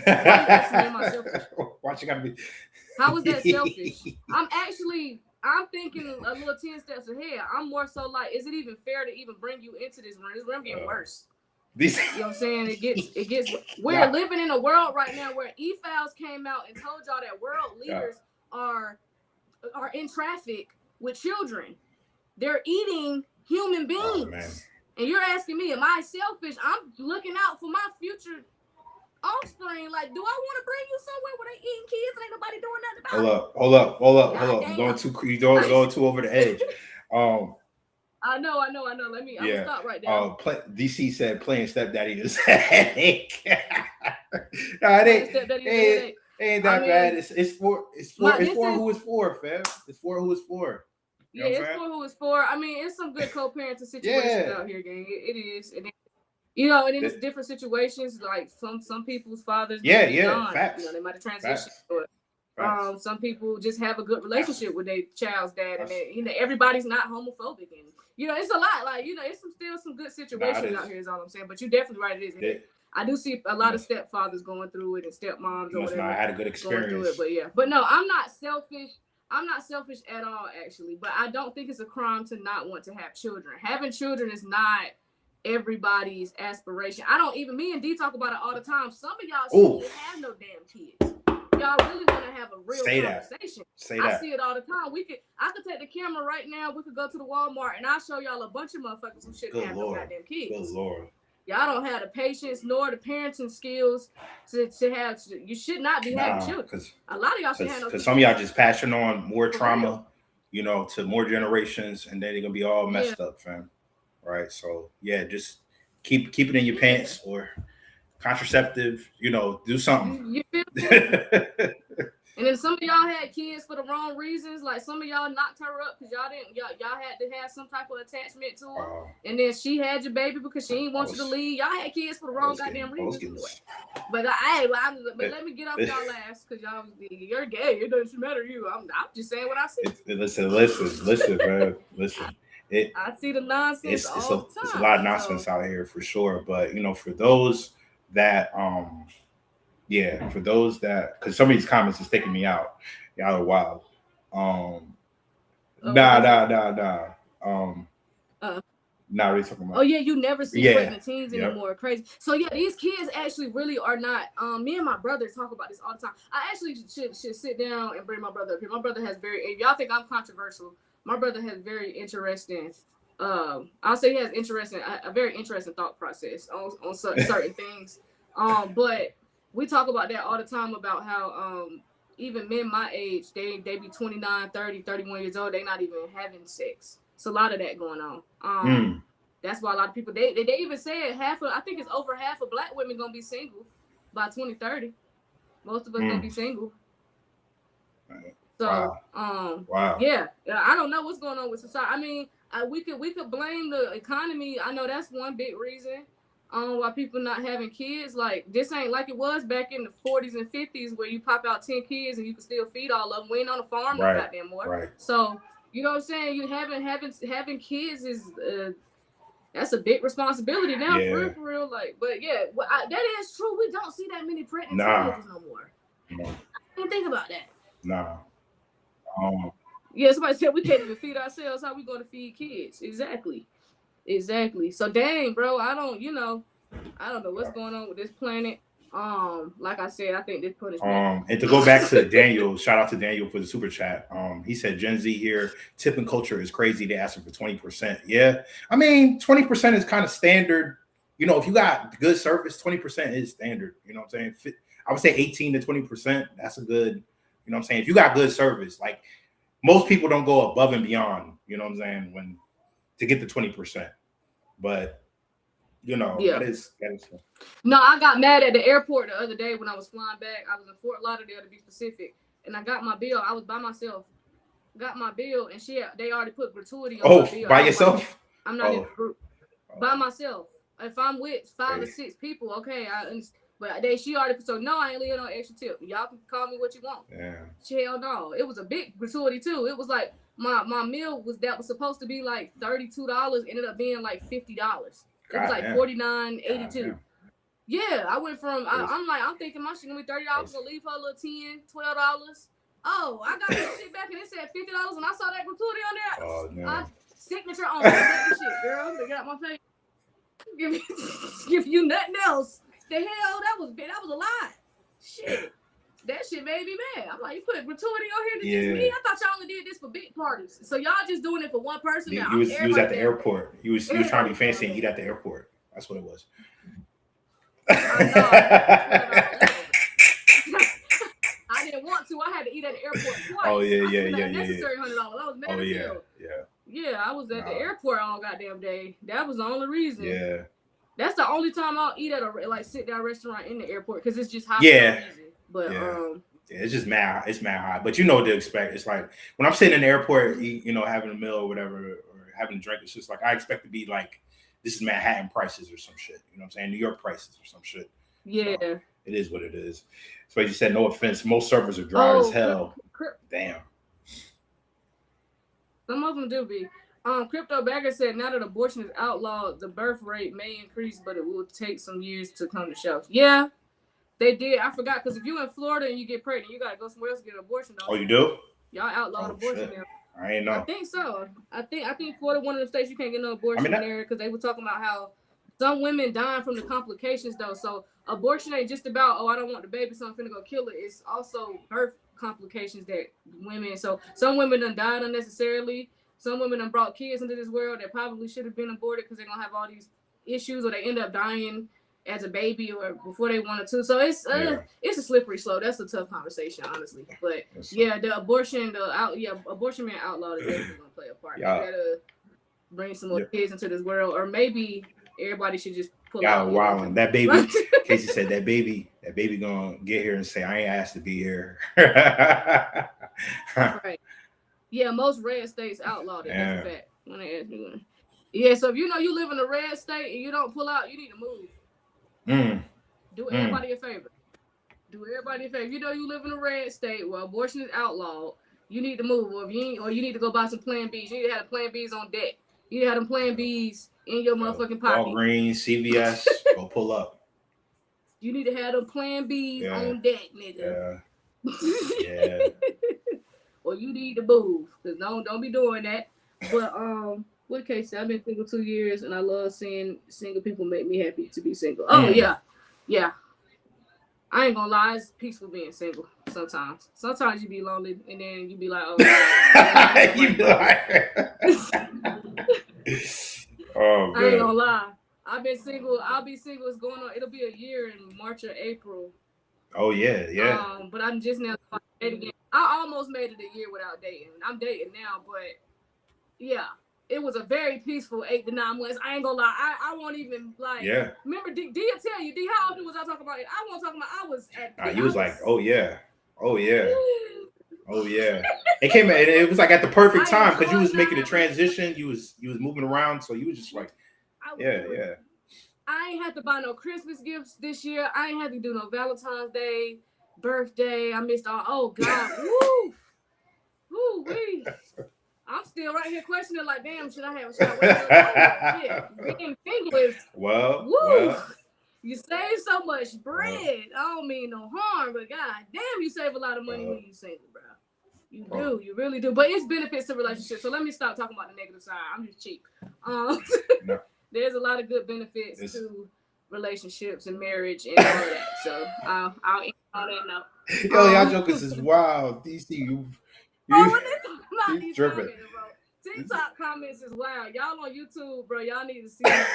Why are you asking me, am I selfish? Why you gotta be? How is that selfish? I'm thinking a little 10 steps ahead. I'm more so like, is it even fair to even bring you into this room? This room getting worse. You know what I'm saying? It gets. We're living in a world right now where e-files came out and told y'all that world leaders are in traffic with children. They're eating human beings. And you're asking me, am I selfish? I'm looking out for my future offspring. Like, do I want to bring you somewhere where they eating kids and ain't nobody doing nothing about it? Hold up. You're going too over the edge. I know. I'm gonna stop right there. DC said playing stepdaddy is a headache. No, it ain't that bad. It's for who it's for, fam. It's for who it's for. It's for who it's for. I mean, it's some good co-parenting situations out here, gang. It is. And and it's different situations. Like some people's fathers, gone. Facts. They might have transitioned. Some people just have a good relationship with their child's dad, and everybody's not homophobic, and it's a lot. Like it's still some good situations out here. Is all I'm saying. But you're definitely right. It is. I do see a lot of stepfathers going through it and stepmoms or whatever. I had a good experience. But no, I'm not selfish. I'm not selfish at all, actually. But I don't think it's a crime to not want to have children. Having children is not everybody's aspiration. Me and D talk about it all the time. Some of y'all shouldn't have no damn kids. Y'all really want to have a real conversation. I see it all the time. I could take the camera right now. We could go to the Walmart and I'll show y'all a bunch of motherfuckers who shouldn't have no goddamn kids. Good Lord. Y'all don't have the patience nor the parenting skills to have. You should not be having children. A lot of y'all should have no. Because some of y'all just passing on more trauma, to more generations, and then they're gonna be all messed up, fam. Right? So just keep it in your pants or contraceptive. Do something. You feel And then some of y'all had kids for the wrong reasons. Like some of y'all knocked her up because y'all had to have some type of attachment to her. And then she had your baby because she didn't want you to leave. Y'all had kids for the wrong goddamn reasons. But let me get off y'all last because you're gay. It doesn't matter to you. I'm just saying what I see. Listen, man. Listen. I see the nonsense all the time. It's a lot of nonsense out here for sure. But for those that because some of these comments is taking me out. Y'all are wild. Nah, what are you talking about? Oh yeah, you never see pregnant teens anymore. Crazy. So these kids actually really are not. Me and my brother talk about this all the time. I actually should sit down and bring my brother up here. My brother has if y'all think I'm controversial, my brother has very interesting. I'll say he has a very interesting thought process on certain things. But we talk about that all the time about how even men my age, they be 29, 30, 31 years old. They're not even having sex. It's a lot of that going on. That's why a lot of people, they even said I think it's over half of black women going to be single by 2030. Most of us going to be single. So, I don't know what's going on with society. I mean, we could blame the economy. I know that's one big reason. Why people not having kids. Like this ain't like it was back in the 40s and 50s where you pop out 10 kids and you can still feed all of them. We ain't on a farm no goddamn more. Right. So you know what I'm saying? You having kids is that's a big responsibility now for real. Like, but that is true. We don't see that many pregnant teenagers no more. I didn't think about that. Nah. Somebody said we can't even feed ourselves. How we going to feed kids? Exactly. So dang, bro, I don't know what's going on with this planet. Like I said, I think this punishment. And to go back to Daniel, shout out to Daniel for the super chat. He said Gen Z here, tipping culture is crazy. They asking for 20%. Yeah. I mean, 20% is kind of standard. If you got good service, 20% is standard. You know what I'm saying? I would say 18 to 20%. That's a good, what I'm saying? If you got good service, like most people don't go above and beyond, you know what I'm saying, when to get the 20%. But you know, that is No, I got mad at the airport the other day when I was flying back. I was in Fort Lauderdale to be specific, and I got my bill. I was by myself. Got my bill, and they already put gratuity on my bill. By yourself? Like, I'm not in a group. By myself. If I'm with 5 or 6 people, okay, but she already put, so no, I ain't leaving no extra tip. Y'all can call me what you want. Yeah. Hell no. It was a big gratuity too. It was like my meal was supposed to be like $32, ended up being like $50. It was like $49.82. Yeah, I went from I'm thinking my shit gonna be $30. Gonna leave her a little $10, $12. Oh, I got this shit back and it said $50, and I saw that gratuity on there. Oh no. Signature on that shit, girl. They got my face. Give you nothing else. The hell, that was a lot. Shit. That shit made me mad. I'm like, you put gratuity on here to just me? I thought y'all only did this for big parties. So y'all just doing it for one person now. You was at the airport. You was trying to be fancy and eat at the airport. That's what it was. I didn't want to. I had to eat at the airport twice. Oh yeah. Necessary $100. I was mad as hell. Yeah, I was at the airport all goddamn day. That was the only reason. Yeah. That's the only time I'll eat at a sit down restaurant in the airport because it's just hot. Yeah. But it's just mad. It's mad hot. But you know what to expect. It's like when I'm sitting in the airport, having a meal or whatever, or having a drink. It's just like I expect to be like, this is Manhattan prices or some shit. You know what I'm saying? New York prices or some shit. Yeah. So it is what it is. So you said, no offense, most servers are dry as hell. Damn. Some of them do be. Crypto Bagger said, now that abortion is outlawed, the birth rate may increase, but it will take some years to come to show. Yeah, they did. I forgot, because if you're in Florida and you get pregnant, you got to go somewhere else to get an abortion. Oh, you do? Y'all outlawed abortion there. I ain't know. I think so. I think Florida, one of the states you can't get no abortion there, because they were talking about how some women dying from the complications, though. So abortion ain't just about, I don't want the baby, so I'm finna go kill it. It's also birth complications that women, so some women done died unnecessarily. Some women done brought kids into this world that probably should have been aborted because they're going to have all these issues, or they end up dying as a baby or before they wanted to. So it's a slippery slope. That's a tough conversation, honestly. But the abortion being outlawed is definitely going to play a part. Yeah. You got to bring some more kids into this world, or maybe everybody should just pull out. Wow, and that baby, Casey said that baby going to get here and say, I ain't asked to be here. Right. Yeah, most red states outlawed it. That's a fact. When they ask me. Yeah, so if you know you live in a red state and you don't pull out, you need to move. Do everybody a favor. If you know you live in a red state where abortion is outlawed, you need to move. Or you need to go buy some Plan Bs. You need to have the Plan Bs on deck. You need to have them Plan Bs in your motherfucking pocket. Walgreens, CVS, go pull up. You need to have them Plan Bs on deck, nigga. Yeah. Or you need to move, because don't be doing that. But what case? I've been single 2 years, and I love seeing single people make me happy to be single. Oh yeah. I ain't gonna lie, it's peaceful being single. Sometimes you be lonely, and then you be like, oh. You be like, oh man. I ain't gonna lie. I've been single. I'll be single. It's going on. It'll be a year in March or April. Oh yeah. But I'm just now dating again. I almost made it a year without dating. I'm dating now, but yeah, it was a very peaceful 8 to 9 months. I ain't gonna lie. I won't even like. Yeah. Remember, D tell you, D, how often was I talking about it? I won't talk about. I was at. You was like, oh yeah. It came. It was like at the perfect time because you was making a transition. You was moving around, so you was just like, yeah. I ain't had to buy no Christmas gifts this year. I ain't had to do no Valentine's Day, birthday. I missed all. Oh God, woo. I'm still right here questioning, like, damn, should I wait? Being single is well. You save so much bread. I don't mean no harm, but God damn, you save a lot of money when you single, bro. You do, you really do. But it's benefits to relationships. So let me stop talking about the negative side. I'm just cheap. No. There's a lot of good benefits to relationships and marriage and all of that. So I'll end on that note. Yo, y'all jokers is wild. DC, you tripping. TikTok comments is wild. Y'all on YouTube, bro. Y'all need to see these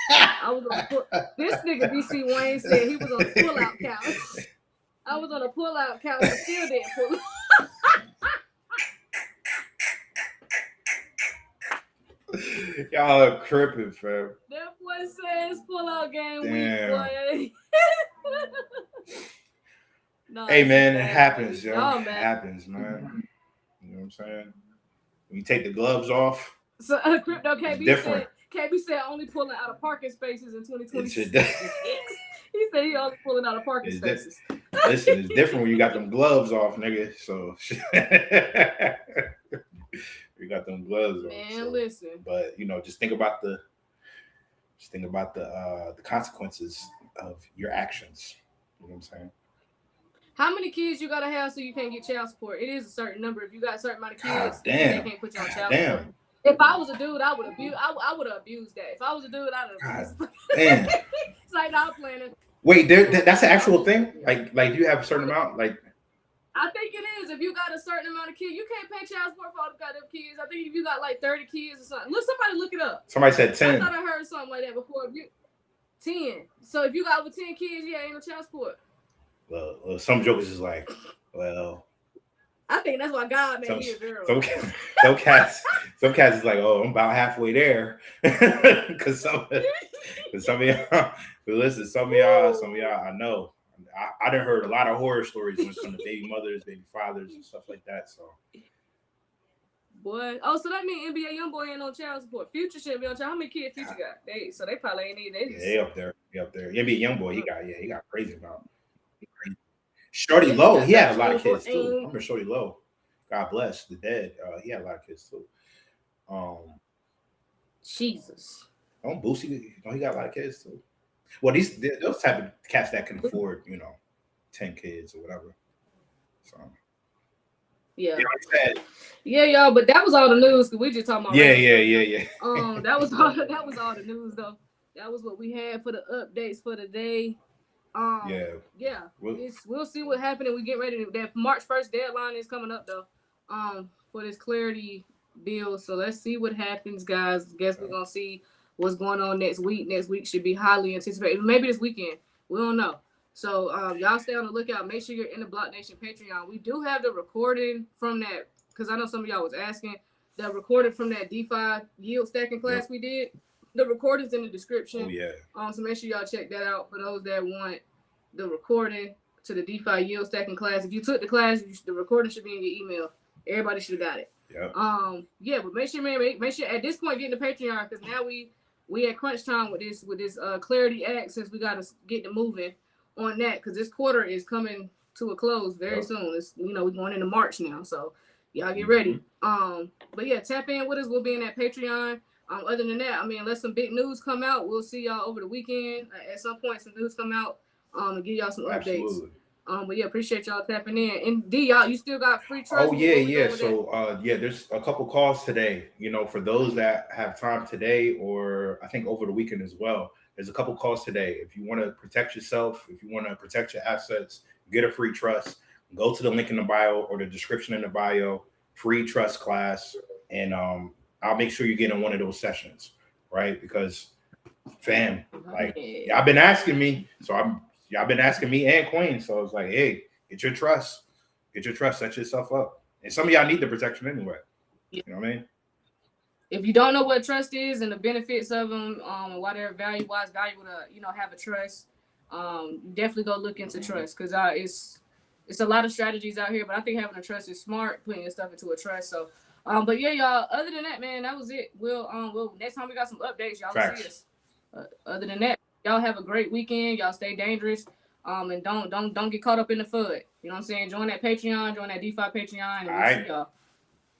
TikTok comments. This nigga BC Wayne said he was on a pull-out couch. I was on a pull-out couch and still didn't pull. Y'all are tripping, fam. That boy says pull out game Damn. week, boy. No, Hey it's man, it bad, happens, man. yo. Oh, It man. happens, man. You know what I'm saying? When you take the gloves off, So Crypto it's KB different. said only pulling out of parking spaces in 2026. It's He said he only pulling out of parking spaces. Listen, it's different when you got them gloves off, nigga. So you got them gloves on. Man, So. listen. But you know, just think about the consequences of your actions. You know what I'm saying? How many kids you gotta have so you can't get child support? It is a certain number. If you got a certain amount of kids, God damn. they can't put you on child Damn. support. If I was a dude, I would abuse. I would have abused that. If I was a dude, I'd have abused. Damn. It's like not planning. Wait, that's an actual thing. Like you have a certain amount. Like I think it is. If you got a certain amount of kids, you can't pay child support for all the goddamn kids. I think if you got like 30 kids or something. Look, somebody look it up. somebody said 10. I thought I heard something like that before. 10. So if you got over 10 kids, yeah, ain't no child support. Well, some jokers is like, well, I think that's why God made me a girl. Some cats is like, oh, I'm about halfway there. Because some of y'all, listen, some of y'all, I know. I done heard a lot of horror stories when it comes to baby mothers, baby fathers, and stuff like that. So, boy, so that means NBA YoungBoy ain't on child support. Future shouldn't be on child. How many kids Future got? They probably ain't need. They up there. NBA YoungBoy, he got crazy about. Shorty Low, he had a lot of kids too. I remember Shorty Low. God bless the dead. He had a lot of kids too. Jesus. Boosie, he got a lot of kids too. Well, those type of cats that can afford, 10 kids or whatever. So yeah, yeah, y'all. But that was all the news because we just talking about. Yeah. That was all the news though. That was what we had for the updates for the day. Yeah. We'll see what happened and we get ready to that March 1st deadline is coming up though. For this clarity bill. So let's see what happens, guys. Guess we're gonna see what's going on next week. Next week should be highly anticipated. Maybe this weekend. We don't know. So y'all stay on the lookout. Make sure you're in the BlockNation Patreon. We do have the recording from that because I know some of y'all was asking. The recording from that DeFi yield stacking class we did. The recording's in the description. Oh yeah. So make sure y'all check that out for those that want the recording to the DeFi yield stacking class. If you took the class, the recording should be in your email. Everybody should have got it. Yep. But make sure, man, make sure at this point get in the Patreon because now we at crunch time with this Clarity Act since we gotta get to moving on that because this quarter is coming to a close very soon. It's we're going into March now, so y'all get ready. But yeah, tap in with us. We'll be in that Patreon. Other than that, I mean, unless some big news come out, we'll see y'all over the weekend. At some point, some news come out and give y'all some updates. But yeah, appreciate y'all tapping in. And D, y'all, you still got free trust? Oh yeah. So there's a couple calls today. For those that have time today, or I think over the weekend as well. There's a couple calls today. If you want to protect yourself, if you want to protect your assets, get a free trust. Go to the link in the bio or the description in the bio. Free trust class, and I'll make sure you get in one of those sessions, right? Because, fam, like y'all been asking me, y'all been asking me and Kween, so it's like, hey, get your trust, set yourself up, and some of y'all need the protection anyway. You know what I mean? If you don't know what trust is and the benefits of them, why they're valuable to have a trust, definitely go look into trust because it's a lot of strategies out here, but I think having a trust is smart, putting your stuff into a trust. So. But yeah, y'all. Other than that, man, that was it. We'll next time we got some updates, y'all will see us. Other than that, y'all have a great weekend. Y'all stay dangerous. And don't get caught up in the FUD. You know what I'm saying? Join that Patreon, join that DeFi Patreon, and we'll see y'all.